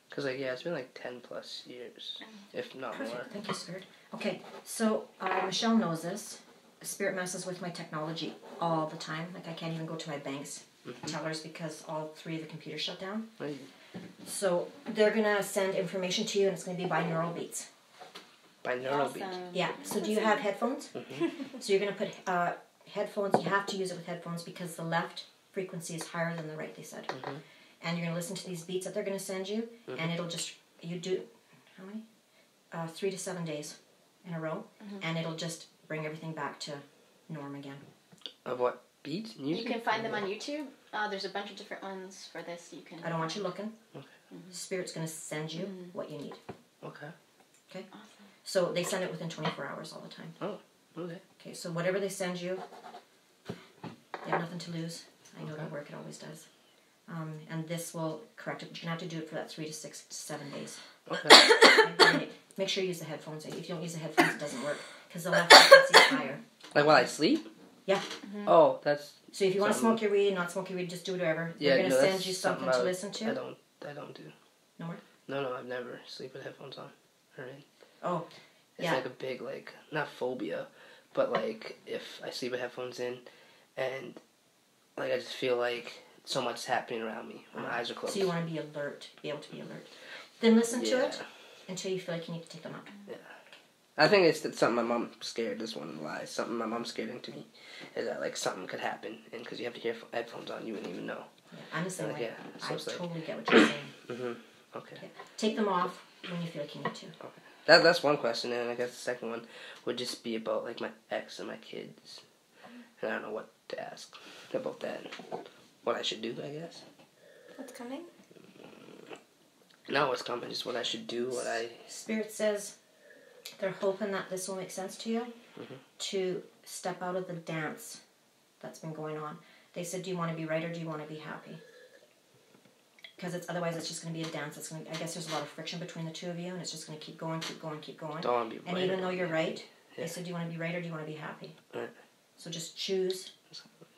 Because like it's been like 10 plus years, if not more. Perfect. Thank you, Spirit. Okay, so Michelle knows this. Spirit messes with my technology all the time. Like I can't even go to my bank's tellers because all 3 of the computers shut down. Right. So they're going to send information to you, and it's going to be binaural beats. Binaural beats. Yeah, so do you have headphones? So you're going to put headphones. You have to use it with headphones because the left frequency is higher than the right, they said. And you're going to listen to these beats that they're going to send you, and it'll just, you do, how many? 3 to 7 days in a row, and it'll just bring everything back to norm again. Of what? Beats? Music? You can find them on YouTube. There's a bunch of different ones for this. You can. I don't want you looking. Okay. Spirit's going to send you what you need. Okay. Okay? Awesome. So they send it within 24 hours all the time. Oh, okay. Okay, so whatever they send you, You have nothing to lose. I know Okay. at work it always does. And this will correct it, but you're going to have to do it for that 3 to 6 to 7 days. Okay. Make sure you use the headphones. If you don't use the headphones, it doesn't work. Because they'll have frequencies higher. Like while I sleep? Yeah. Oh, that's... So if you want to Something- smoke your weed, not smoke your weed, just do whatever. Yeah, They're going to no, send that's you something something to listen to. I don't do. No more? No, I've never sleep with headphones on. Or in. Oh, It's yeah. like a big, like, not phobia, but like if I sleep with headphones in and like I just feel like so much is happening around me when my eyes are closed. So you want to be alert, be able to be alert. Then listen to Yeah. it until you feel like you need to take them out. Yeah. I think it's something my mom scared. This one lies. Something my mom scared into me is that like something could happen, and because you have to hear headphones on, you wouldn't even know. Yeah, I'm the same way. Yeah, so I it's like- totally get what you're saying. Okay. Yeah. Take them off when you feel like you need to. Okay. That's one question, and I guess the second one would just be about like my ex and my kids, and I don't know what to ask about that. What I should do, I guess. What's coming? Not what's coming, just what I should do. What I. Spirit says they're hoping that this will make sense to you to step out of the dance that's been going on. They said, do you want to be right or do you want to be happy? Because otherwise it's just going to be a dance. I guess there's a lot of friction between the two of you, and it's just going to keep going, keep going, keep going. Don't want to be And right. even though you're right, Yeah. they said, do you want to be right or do you want to be happy? Right. So just choose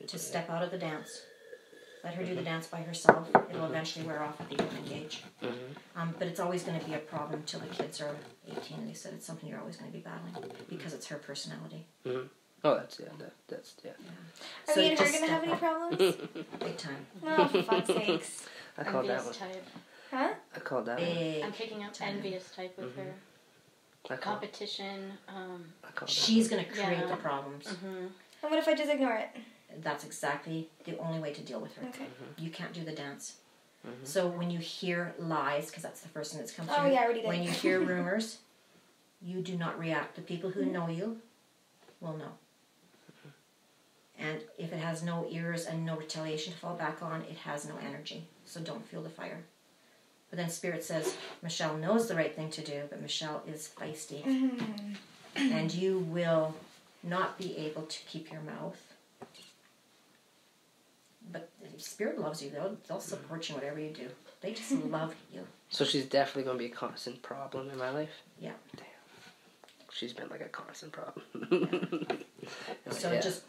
to step out of the dance. Let her do the dance by herself. It'll eventually wear off if you don't engage. But it's always going to be a problem till the kids are 18. And they said it's something you're always going to be battling because it's her personality. Oh, that's yeah. That's yeah. Are me and her just gonna have step any up. problems? Big time. Oh, for fuck's sakes. I called that Envious one. type. Huh? I called that one. Big. I'm picking up time. envious type with her. I called. Competition. I called that. She's going to create Yeah. the problems. And what if I just ignore it? That's exactly the only way to deal with her. Okay. You can't do the dance. So when you hear lies, because that's the first thing that's come through. Oh, yeah, I already did. When you hear rumors, you do not react. The people who know you will know. And if it has no ears and no retaliation to fall back on, it has no energy. So don't fuel the fire. But then Spirit says, Michelle knows the right thing to do, but Michelle is feisty. And you will not be able to keep your mouth. But Spirit loves you. They'll support you whatever you do. They just love you. So she's definitely going to be a constant problem in my life? Yeah. Damn. She's been like a constant problem. So Yeah. just,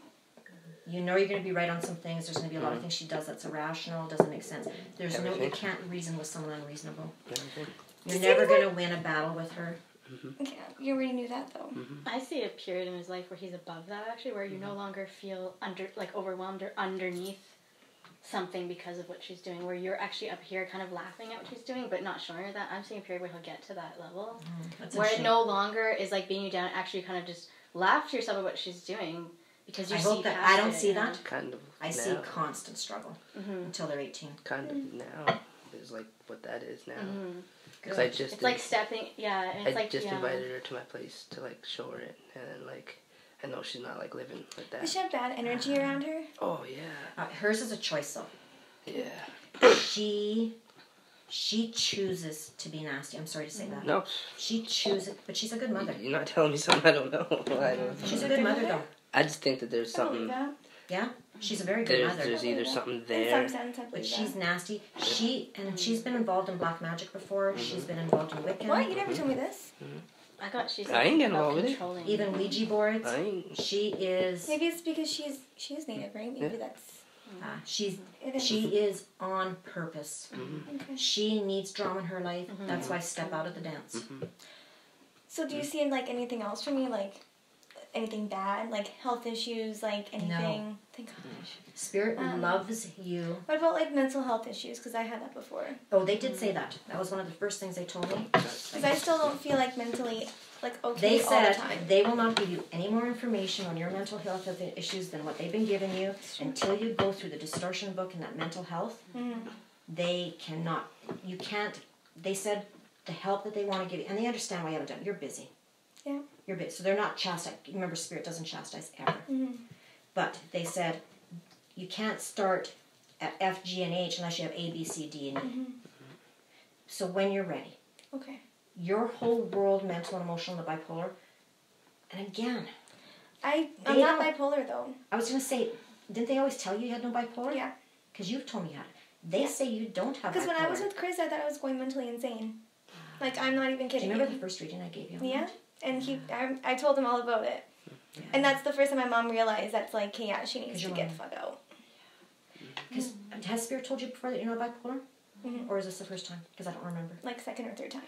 you know you're going to be right on some things. There's going to be a lot of things she does that's irrational, doesn't make sense. You Everything. can't reason with someone unreasonable. Everything. You're never going to win a battle with her. Okay, you already knew that though. I see a period in his life where he's above that actually, where you no longer feel overwhelmed or underneath something because of what she's doing, where you're actually up here kind of laughing at what she's doing but not showing her that. I'm seeing a period where he'll get to that level That's a where it shame. no longer is like beating you down, actually kind of just laugh to yourself at what she's doing because you I see hope that past I don't it, see you know? that. Kind of I now. see constant struggle until they're 18. Kind of now is like what that is now. Because I just It's like stepping, yeah, and it's I like, just yeah. invited her to my place to like show her it, and then like I know she's not like living like Does that. she have bad energy around her? Oh yeah, Hers is a choice though. yeah. She chooses to be nasty. I'm sorry to say that. No, She chooses, but she's a good mother. you're not telling me something I don't know. I don't. She's a good mother though. I just think that there's I believe something. that. Yeah, she's a very good mother. There's either something In there. some sense, I But believe she's that. nasty. She's been involved in black magic before. She's been involved in Wiccan. What? You never told me this. I got she's I ain't getting about involved with it. controlling. Even Ouija boards. I ain't. She is. Maybe it's because she is native, right? Maybe Yeah. that's She is on purpose. okay. She needs drama in her life. That's why step out of the dance. So do you see like anything else for me, like anything bad, like health issues, like anything? Thank gosh. Spirit loves you. What about like mental health issues? Because I had that before. Oh, they did say that. That was one of the first things they told me. Because I still don't feel like mentally like okay They all said the time. they will not give you any more information on your mental health issues than what they've been giving you until you go through the distortion book and that mental health. They cannot. You can't. They said the help that they want to give you, and they understand why you haven't done it. You're busy. Yeah. You're busy. So they're not chastised. Remember, Spirit doesn't chastise ever. But they said you can't start at F, G, and H unless you have A, B, C, D, and E. So when you're ready. Okay. Your whole world, mental and emotional, the bipolar. And again, I'm They not don't- bipolar though. I was going to say, didn't they always tell you had no bipolar? Yeah. Because you've told me you had it. They say you don't have bipolar. Because when I was with Chris, I thought I was going mentally insane. Like, I'm not even Do kidding you remember the first reading I gave you? Yeah. And I told him all about it. Yeah. And that's the first time my mom realized that's like, hey, yeah, she needs to your get mom- the fuck out. Because has Spirit told you before that you're not bipolar? Mm-hmm. Or is this the first time? Because I don't remember. Like second or third time.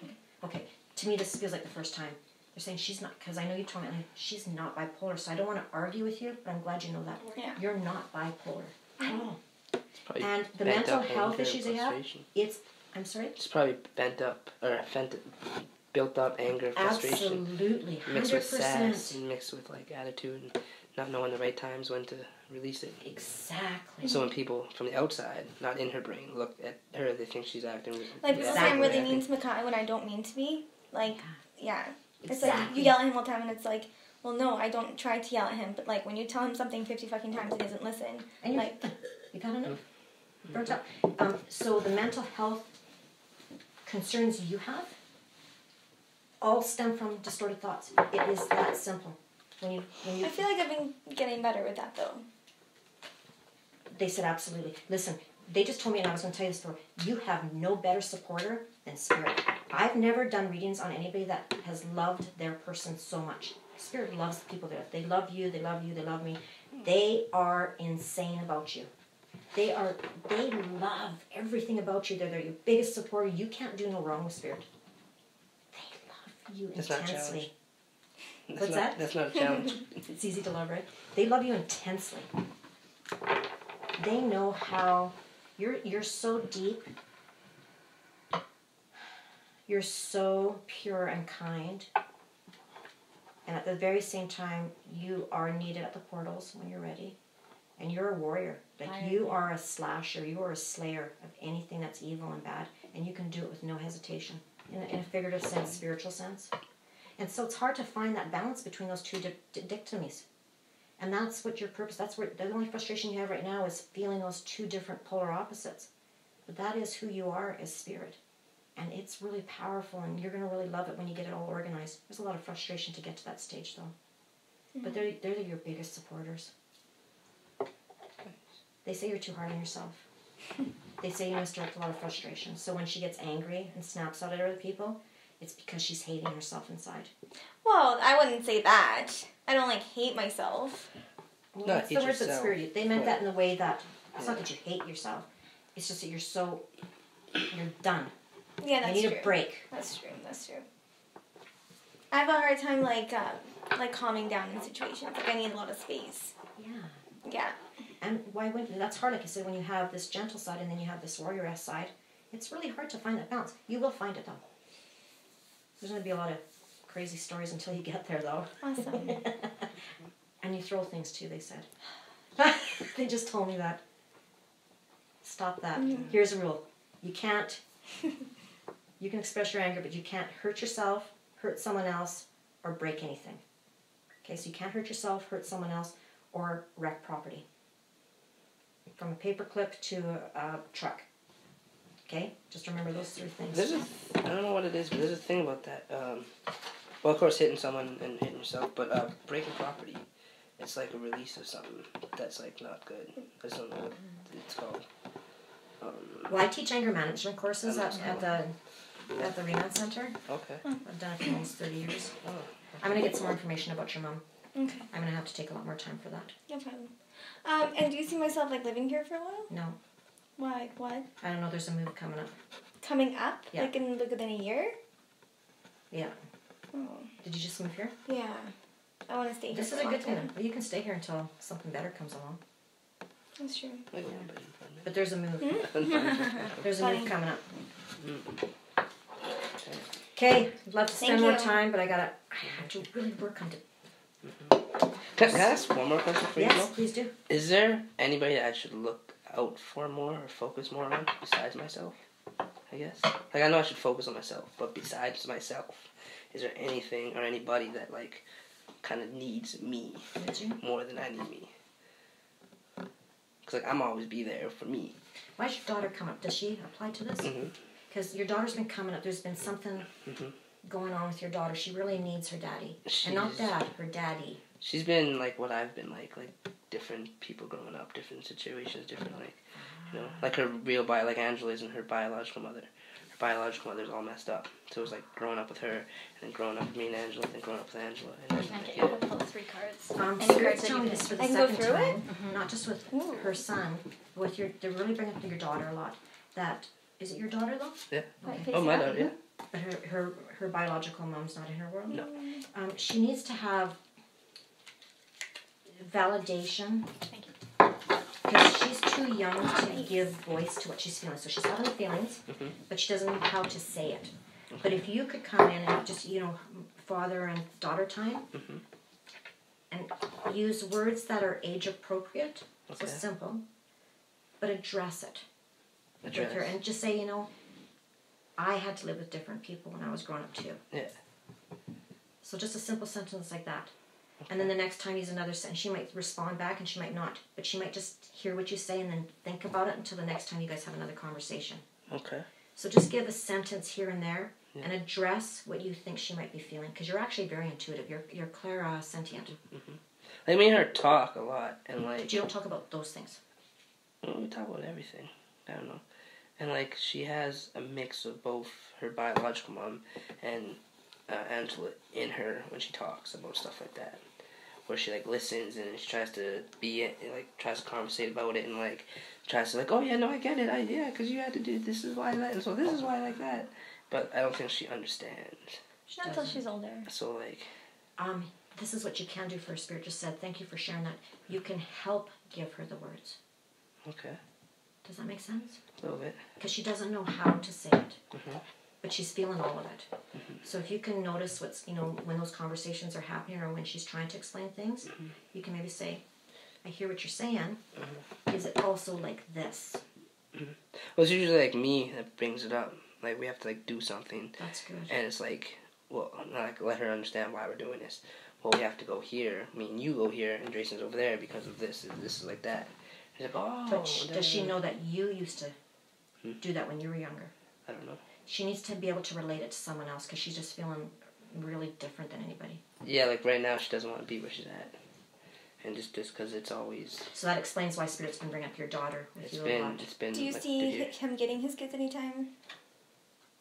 Okay. To me, this feels like the first time. They're saying she's not, because I know you told me, like, she's not bipolar, so I don't want to argue with you, but I'm glad you know that. Yeah. You're not bipolar at all. It's probably And the bent mental up health anger, issues they have, frustration. I'm sorry? It's probably built up anger, frustration. Absolutely. 100%. Mixed with sass and mixed with like attitude and not knowing the right times when to release it. Exactly. So when people from the outside, not in her brain, look at her, they think she's acting. Like, people say I'm really acting. mean to Makai when I don't mean to be. Like, yeah. It's like, Exactly. you yell at him all the time, and it's like, well, no, I don't try to yell at him, but like, when you tell him something 50 fucking times, he doesn't listen. And you're, Like, you got enough. Burnt up. So the mental health concerns you have all stem from distorted thoughts. It is that simple. When you I feel like I've been getting better with that, though. They said absolutely. Listen, they just told me, and I was going to tell you the story. You have no better supporter than Spirit. I've never done readings on anybody that has loved their person so much. Spirit loves the people there. They love you. They love you. They love me. They are insane about you. They love everything about you. They're your biggest supporter. You can't do no wrong with Spirit. They love you That's not a intensely. challenge. What's that? That's not a challenge. It's easy to love, right? They love you intensely. They know how you're so deep. You're so pure and kind. And at the very same time, you are needed at the portals when you're ready. And you're a warrior. Like, you are a slasher. You are a slayer of anything that's evil and bad. And you can do it with no hesitation. In a figurative sense, spiritual sense. And so it's hard to find that balance between those two dichotomies. And that's what your purpose, that's where the only frustration you have right now is feeling those two different polar opposites. But that is who you are as Spirit. And it's really powerful, and you're going to really love it when you get it all organized. There's a lot of frustration to get to that stage, though. Mm-hmm. But they're your biggest supporters. They say you're too hard on yourself. They say you misdirect a lot of frustration. So when she gets angry and snaps out at other people, it's because she's hating herself inside. Well, I wouldn't say that. I don't, like, hate myself. Well, No, that's the hate words that yourself. Spirit. They meant that in the way that it's Yeah. not that you hate yourself. It's just that you're done. Yeah, that's you need true. a break. That's true. I have a hard time, like calming down in situations. Like, I need a lot of space. Yeah. Yeah. And why wouldn't that's hard, like I said, when you have this gentle side and then you have this warrior-esque side. It's really hard to find that balance. You will find it, though. There's going to be a lot of crazy stories until you get there, though. Awesome. And you throw things, too, they said. They just told me that. Stop that. Mm. Here's a rule. You can't... You can express your anger, but you can't hurt yourself, hurt someone else, or break anything. Okay, so you can't hurt yourself, hurt someone else, or wreck property. From a paperclip to a truck. Okay? Just remember those three things. I don't know what it is, but there's a thing about that. Well, of course, hitting someone and hitting yourself, but breaking property, it's like a release of something that's like not good. I don't know what it's called. Well, I teach anger management courses at the Remand Center. Okay. I've done it for almost 30 years. Oh. I'm going to get some more information about your mom. Okay. I'm going to have to take a lot more time for that. No problem. And do you see myself, like, living here for a while? No. Why? What? I don't know. There's a move coming up. Coming up? Yeah. Like, within a year? Yeah. Oh. Did you just move here? Yeah. I want to stay here. This for is a long good thing. time. Well, you can stay here until something better comes along. That's true. Like, But there's a move. Hmm? There's a Funny. move coming up. Mm. Okay, I'd love to spend Thank more you. time, but I have to really work on it. Can I ask one more question for you? Yes, Mo? please do. Is there anybody that I should look out for more or focus more on besides myself? I guess. Like, I know I should focus on myself, but besides myself, is there anything or anybody that, like, kind of needs me Did you? more than I need me? Because, like, I'm always be there for me. Why does your daughter come up? Does she apply to this? Mm-hmm. Because your daughter's been coming up. There's been something Mm-hmm. going on with your daughter. She really needs her daddy. And not She's- dad, her daddy. She's been like what I've been like different people growing up, different situations, different like her real like Angela isn't her biological mother. Her biological mother's all messed up. So it was like growing up with her, and then growing up with me and Angela, and then growing up with Angela. And then, Okay, I'll pull 3 cards. Spirit's cards that telling you me this for the I can go second through time, not just with her son, with they're really bringing up your daughter a lot. That, is it your daughter though? Yeah. Okay. Oh, my daughter, yeah. But her biological mom's not in her world? No. She needs to have validation. Thank you. Because she's too young to give voice to what she's feeling. So she's having the feelings, but she doesn't know how to say it. But if you could come in and just, father and daughter time, and use words that are age appropriate, so simple, but address it with her. And just say, I had to live with different people when I was growing up too. Yeah. So just a simple sentence like that. And then the next time use another sentence. She might respond back and she might not. But she might just hear what you say and then think about it until the next time you guys have another conversation. Okay. So just give a sentence here and there and address what you think she might be feeling. Because you're actually very intuitive. You're clairsentient. I me and her talk a lot. And like. But you don't talk about those things. We talk about everything. I don't know. And like she has a mix of both her biological mom and Angela in her when she talks about stuff like that. Where she like listens and she tries to tries to conversate about it and like tries to oh yeah, no, I get it, because you had to do this is why that and so this is why I like that. But I don't think she understands. She's not until she's older. So like, this is what you can do for her. Spirit just said, thank you for sharing that. You can help give her the words. Okay. Does that make sense? A little bit. Because she doesn't know how to say it. But she's feeling all of it. So if you can notice what's, when those conversations are happening or when she's trying to explain things, you can maybe say, I hear what you're saying. Is it also like this? Well, it's usually like me that brings it up. Like we have to do something. That's good. And it's like, well, not let her understand why we're doing this. Well, we have to go here. Me and you go here, and Drayson's over there because of this. And this is like that. She's like, oh. But does she know that you used to do that when you were younger? I don't know. She needs to be able to relate it to someone else because she's just feeling really different than anybody. Yeah, like right now she doesn't want to be where she's at. And just because it's always... So that explains why Spirit's been bringing up your daughter with you a lot. It's been Do you see him getting his kids anytime?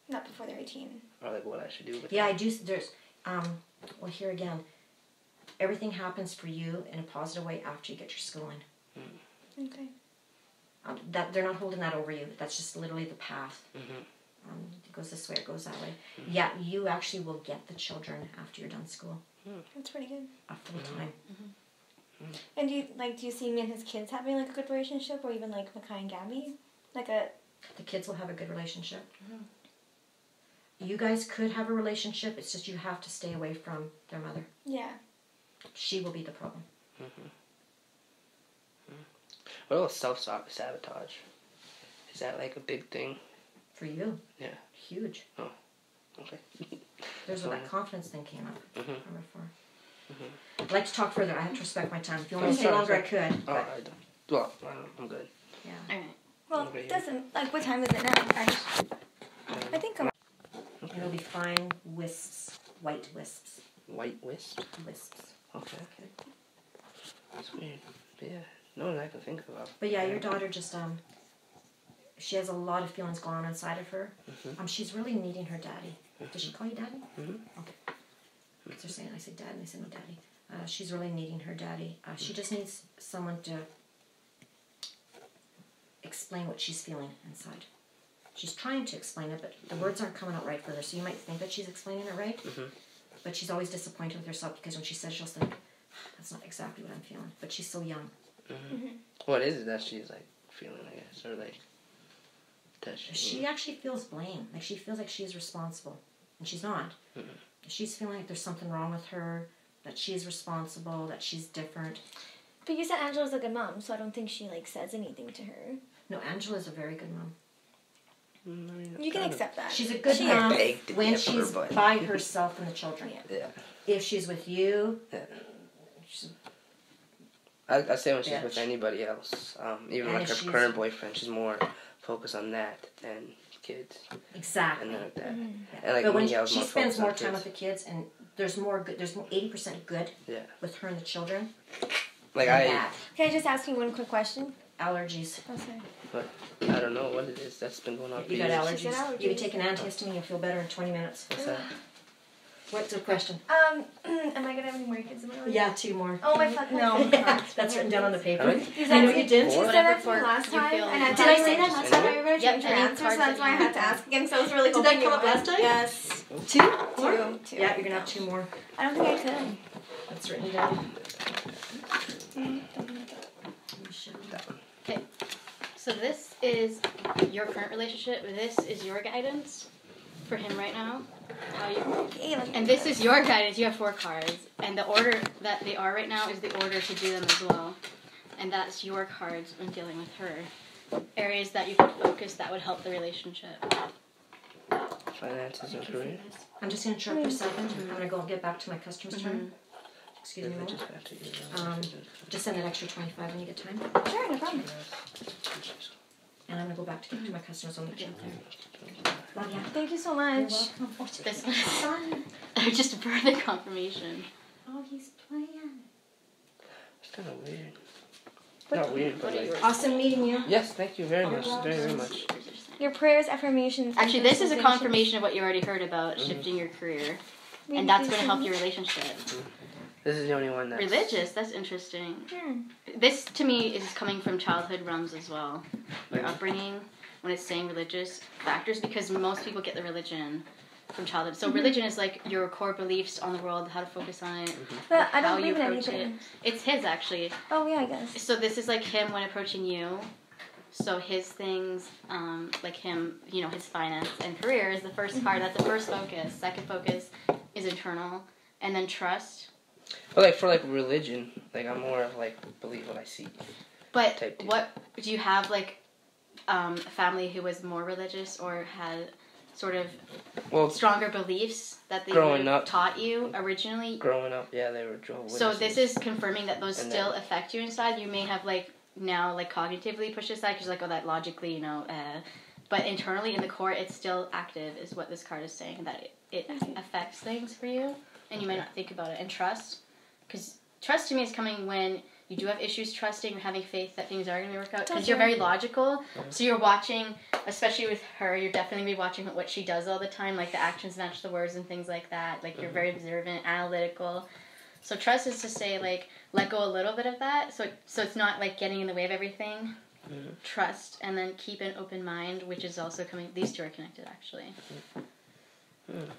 Not before they're 18. Or what I should do with them. I do. There's, well, here again, everything happens for you in a positive way after you get your schooling. Okay. That they're not holding that over you. That's just literally the path. It goes this way, it goes that way. Yeah, you actually will get the children after you're done school. That's pretty good. Full time. And do you see me and his kids having a good relationship, or even Makai and Gabby? The kids will have a good relationship. You guys could have a relationship. It's just you have to stay away from their mother. Yeah. She will be the problem. What about self-sabotage? Is that a big thing? For you? Yeah. Huge. Oh, okay. There's where that confidence thing came up from before. I'd like to talk further. I have to respect my time. If you want to stay longer, I could. Oh, I don't. Well, I'm good. Yeah. Alright. Well, it doesn't... what time is it now? I think I'm... It'll be fine wisps. White wisps. White wisps? Wisps. Okay. That's weird. But yeah, no one I can think about. But yeah, your daughter just, she has a lot of feelings going on inside of her. She's really needing her daddy. Does she call you daddy? Okay. Because they're saying, I say dad, and they say no daddy. She's really needing her daddy. She just needs someone to explain what she's feeling inside. She's trying to explain it, but the words aren't coming out right for her. So you might think that she's explaining it right, but she's always disappointed with herself because when she says, she'll think, that's not exactly what I'm feeling. But she's so young. What is it that she's feeling, I guess, or that she actually feels blame. She feels like she's responsible, and she's not. She's feeling like there's something wrong with her, that she's responsible, that she's different. But you said Angela's a good mom, so I don't think she says anything to her. No, Angela's a very good mom. You can accept that. She's a good mom when she's by herself and the children. Yeah. If she's with you, I say when she's with anybody else, even her current boyfriend, she's more focused on that than kids. Exactly. And that. But when she spends more time with the kids, and there's more good. There's 80% good Yeah. with her and the children. Like than I, bad. Can I just ask you one quick question? Allergies. Oh, sorry. but I don't know what it is. That's been going on for You got years. She said allergies. allergies. You can take an antihistamine, you'll feel better in 20 minutes. What's that? What's the question? Am I gonna have any more kids in my life? Yeah, 2 more. Oh my fuck. No, that's written down on the paper. Really? I know you did. She Four? said that to Whatever me last you time, feel and I like- Did I say that last time? time? I remember changed your any answer, so cards that's that why I you had to want. ask again. So I was really Did that hoping you come up would. last time? Yes. 2? More? Two. Yeah, you're gonna have 2 more. I don't think I could. That's written down. Okay. So this is your current relationship. This is your guidance for him right now. How you, Okay, let me and this is your guidance. You have 4 cards, and the order that they are right now is the order to do them as well. And that's your cards when dealing with her. Areas that you could focus that would help the relationship. Finances and career. I'm just gonna interrupt for a second. I'm gonna go and get back to my customer's turn. Excuse me a Religious moment. factors. Just send that extra 25 when you get time. Sure, no problem. And I'm gonna go back to get to my customers on the chat there. Love ya. Thank you so You're much. welcome. Oh, This son. just further confirmation. Oh, he's playing. It's kind of weird. Not weird, but What are like. yours? Awesome meeting you. Yes, thank you very much. welcome. Very, very much. Your prayers, affirmations. and Actually, this is a visualizations. confirmation of what you already heard about shifting your career, and that's going to help your relationship. This is the only one that's. Religious, that's interesting. Hmm. This to me is coming from childhood realms as well. Your upbringing, when it's saying religious factors, because most people get the religion from childhood. So religion is like your core beliefs on the world, how to focus on it, But I how don't you believe in approach anything. it. It's his actually. Oh yeah, I guess. So this is like him when approaching you. So his things, like him, you know, his finance and career is the first card. That's the first focus. Second focus is internal, and then trust. But like for like religion, like I'm more of like believe what I see. But Type two. what do you have like a family who was more religious or had sort of Well, stronger beliefs that they Growing would have up. taught you originally? growing up, yeah, they were Jehovah's So Witnesses. this is confirming that those And still then- affect you inside. You may have like now like cognitively pushed aside because like, oh, that logically, you know, but internally in the core it's still active is what this card is saying, that it affects things for you and you might not think about it. And trust, because trust to me is coming when you do have issues trusting or having faith that things are going to work out, because you're very logical. So you're watching, especially with her, you're definitely going to be watching what she does all the time, like the actions match the words and things like that. Like you're very observant, analytical. So trust is to say, like, let go a little bit of that, so it's not like getting in the way of everything. Trust, and then keep an open mind, which is also coming. These two are connected, actually.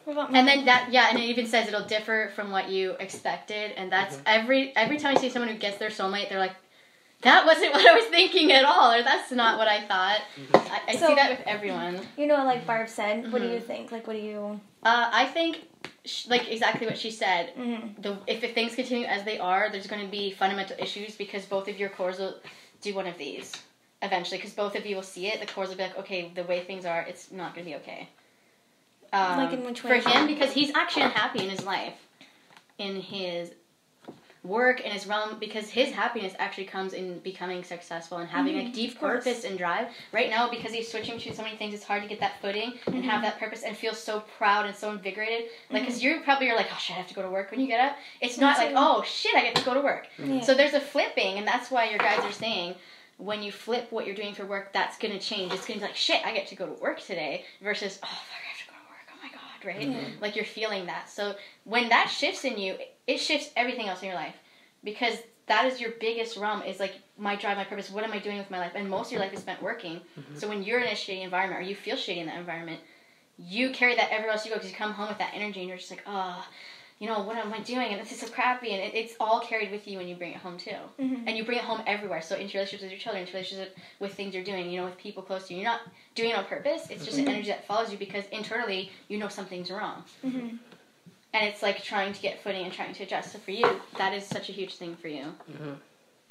What about And then that, yeah, and it even says it'll differ from what you expected, and that's every time I see someone who gets their soulmate, they're like, that wasn't what I was thinking at all, or that's not what I thought. I So- see that with everyone. You know, like Barb said, what do you think? Like, what do you... I think, like, exactly what she said. Mm-hmm. If things continue as they are, there's going to be fundamental issues because both of your cores will do one of these eventually, because both of you will see it. The cores will be like, okay, the way things are, it's not going to be okay. Like in which For way? him, because he's actually unhappy in his life, in his work, in his realm, because his happiness actually comes in becoming successful and having like deep of course. purpose and drive. Right now, because he's switching to so many things, it's hard to get that footing and have that purpose and feel so proud and so invigorated. Like, because you're like, oh shit, I have to go to work when you get up. It's not like, oh shit, I get to go to work. Yeah. So there's a flipping, and that's why your guys are saying, when you flip what you're doing for work, that's going to change. It's going to be like, shit, I get to go to work today, versus, oh, fuck, I have to go to work. Oh my God, right? Like, you're feeling that. So when that shifts in you, it shifts everything else in your life. Because that is your biggest realm, is like, my drive, my purpose, what am I doing with my life? And most of your life is spent working. So when you're in a shitty environment, or you feel shitty in that environment, you carry that everywhere else you go, because you come home with that energy, and you're just like, oh, you know, what am I doing? And this is so crappy. And it's all carried with you when you bring it home, too. And you bring it home everywhere. So into relationships with your children, into relationships with things you're doing, you know, with people close to you. You're not doing it on purpose. It's just an energy that follows you, because internally, you know something's wrong. And it's like trying to get footing and trying to adjust. So for you, that is such a huge thing for you.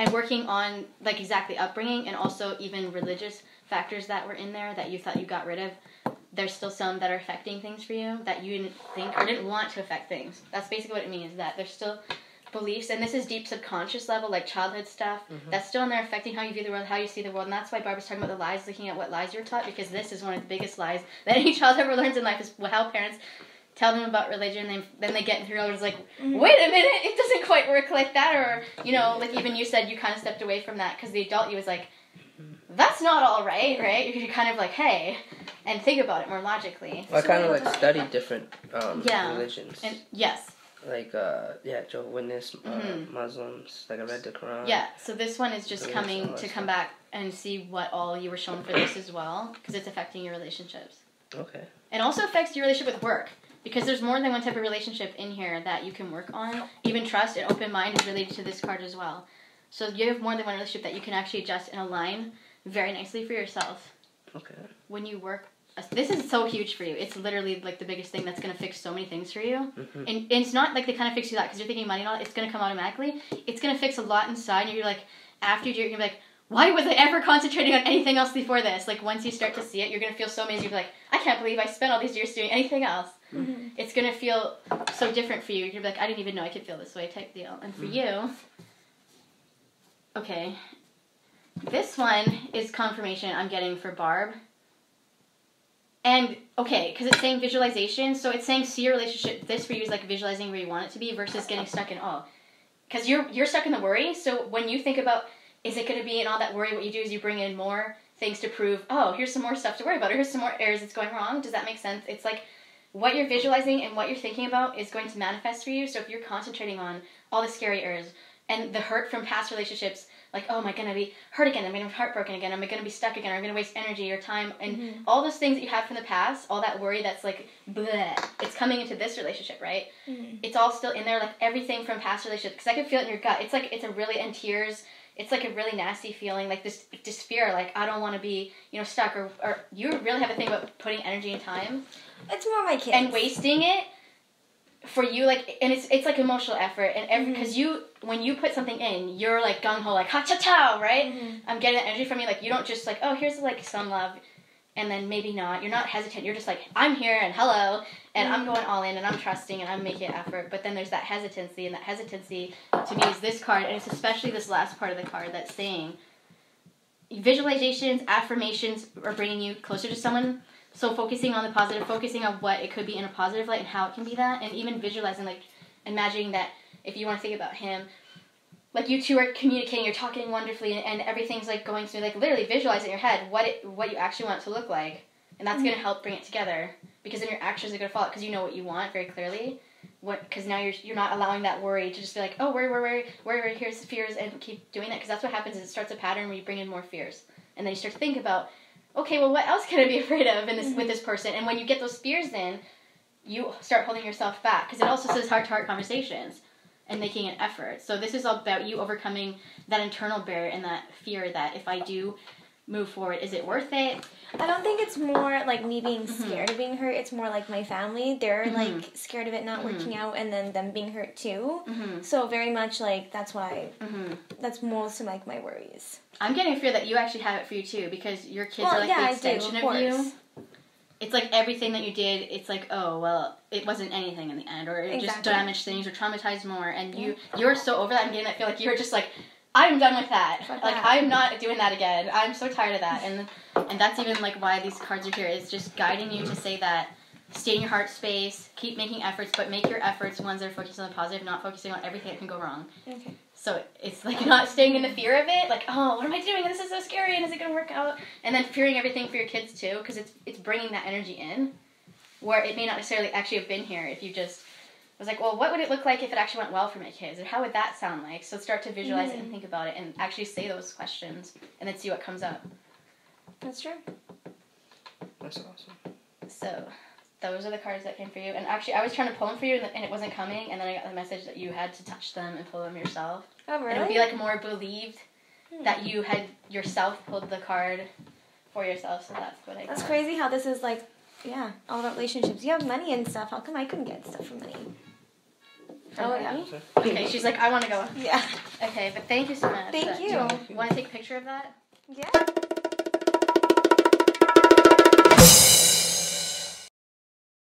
And working on, like, exactly upbringing, and also even religious factors that were in there that you thought you got rid of. There's still some that are affecting things for you that you didn't think or didn't want to affect things. That's basically what it means, that there's still beliefs, and this is deep subconscious level, like childhood stuff, that's still in there affecting how you view the world, how you see the world. And that's why Barbara's talking about the lies, looking at what lies you're taught, because this is one of the biggest lies that any child ever learns in life, is how parents tell them about religion, then they get through, it's like, wait a minute, it doesn't quite work like that, or, you know, like even you said, you kind of stepped away from that, because the adult you was like, that's not all right? You're kind of like, hey, and think about it more logically. Well, I kind of like studied different religions. And yes. Like, Jehovah's Witness, Muslims, like I read the Quran. Yeah, so this one is just coming to come back and see what all you were shown for this as well, because it's affecting your relationships. Okay. It also affects your relationship with work, because there's more than one type of relationship in here that you can work on. Even trust and open mind is related to this card as well. So you have more than one relationship that you can actually adjust and align very nicely for yourself. Okay. When you work, this is so huge for you. It's literally like the biggest thing that's going to fix so many things for you. And it's not like they kind of fix you that because you're thinking money and all, it's going to come automatically. It's going to fix a lot inside, and you're like, after you do it, you're going to be like, why was I ever concentrating on anything else before this? Like, once you start to see it, you're going to feel so amazing. You'll be like, I can't believe I spent all these years doing anything else. It's going to feel so different for you. You're going to be like, I didn't even know I could feel this way type deal. And for you, okay, this one is confirmation I'm getting for Barb. And, okay, because it's saying visualization, so it's saying see your relationship, this for you is like visualizing where you want it to be versus getting stuck in, because you're stuck in the worry, so when you think about, is it going to be in all that worry, what you do is you bring in more things to prove, here's some more stuff to worry about, or here's some more areas that's going wrong. Does that make sense? It's like what you're visualizing and what you're thinking about is going to manifest for you, so if you're concentrating on all the scary areas and the hurt from past relationships, like, oh, am I going to be hurt again? Am I going to be heartbroken again? Am I going to be stuck again? Am I going to waste energy or time? And all those things that you have from the past, all that worry that's like, bleh, it's coming into this relationship, right? It's all still in there, like everything from past relationships. Because I can feel it in your gut. It's like, it's a really, and tears, it's like a really nasty feeling, like this fear, like, I don't want to be, stuck. Or you really have a thing about putting energy and time. It's more my kids. And wasting it. For you, like, and it's like emotional effort, and because when you put something in, you're like gung ho, like ha cha cha, right? I'm getting that energy from you, like you don't just like, oh, here's like some love, and then maybe not. You're not hesitant. You're just like, I'm here and hello, and I'm going all in, and I'm trusting, and I'm making an effort. But then there's that hesitancy, and that hesitancy to me is this card, and it's especially this last part of the card that's saying visualizations, affirmations are bringing you closer to someone. So focusing on the positive, focusing on what it could be in a positive light and how it can be that, and even visualizing, like, imagining that if you want to think about him, like, you two are communicating, you're talking wonderfully, and everything's, like, going through, like, literally visualize in your head what you actually want it to look like, and that's going to help bring it together, because then your actions are going to follow, because you know what you want very clearly, because now you're not allowing that worry to just be like, oh, worry, here's fears, and keep doing that, because that's what happens is it starts a pattern where you bring in more fears, and then you start to think about, okay, well, what else can I be afraid of in this with this person? And when you get those fears in, you start holding yourself back. Because it also says heart-to-heart conversations and making an effort. So this is all about you overcoming that internal barrier and that fear that if I do move forward, is it worth it? I don't think it's more like me being scared of being hurt. It's more like my family. They're like scared of it not working out and then them being hurt too. So very much like that's why that's most of like my worries. I'm getting a fear that you actually have it for you too, because your kids are like the extension of you. It's like everything that you did, it's like, oh, well, it wasn't anything in the end, or it just damaged things or traumatized more, and you're so over that and getting that feel like you're just like, I'm done with that. Like, I'm not doing that again. I'm so tired of that. And that's even, like, why these cards are here. It's just guiding you to say that, stay in your heart space, keep making efforts, but make your efforts ones that are focused on the positive, not focusing on everything that can go wrong. Okay. So it's, like, not staying in the fear of it. Like, oh, what am I doing? This is so scary, and is it going to work out? And then fearing everything for your kids, too, because it's bringing that energy in, where it may not necessarily actually have been here if you just... I was like, well, what would it look like if it actually went well for my kids? Or how would that sound like? So start to visualize it and think about it and actually say those questions and then see what comes up. That's true. That's awesome. So those are the cards that came for you. And actually, I was trying to pull them for you and it wasn't coming. And then I got the message that you had to touch them and pull them yourself. Oh, really? And it would be like more believed that you had yourself pulled the card for yourself. So that's what I got. That's crazy how this is like, yeah, all about relationships. You have money and stuff. How come I couldn't get stuff from money? Oh, yeah. Okay, she's like, I want to go. Yeah. Okay, but thank you so much. Thank you. Want to take a picture of that? Yeah.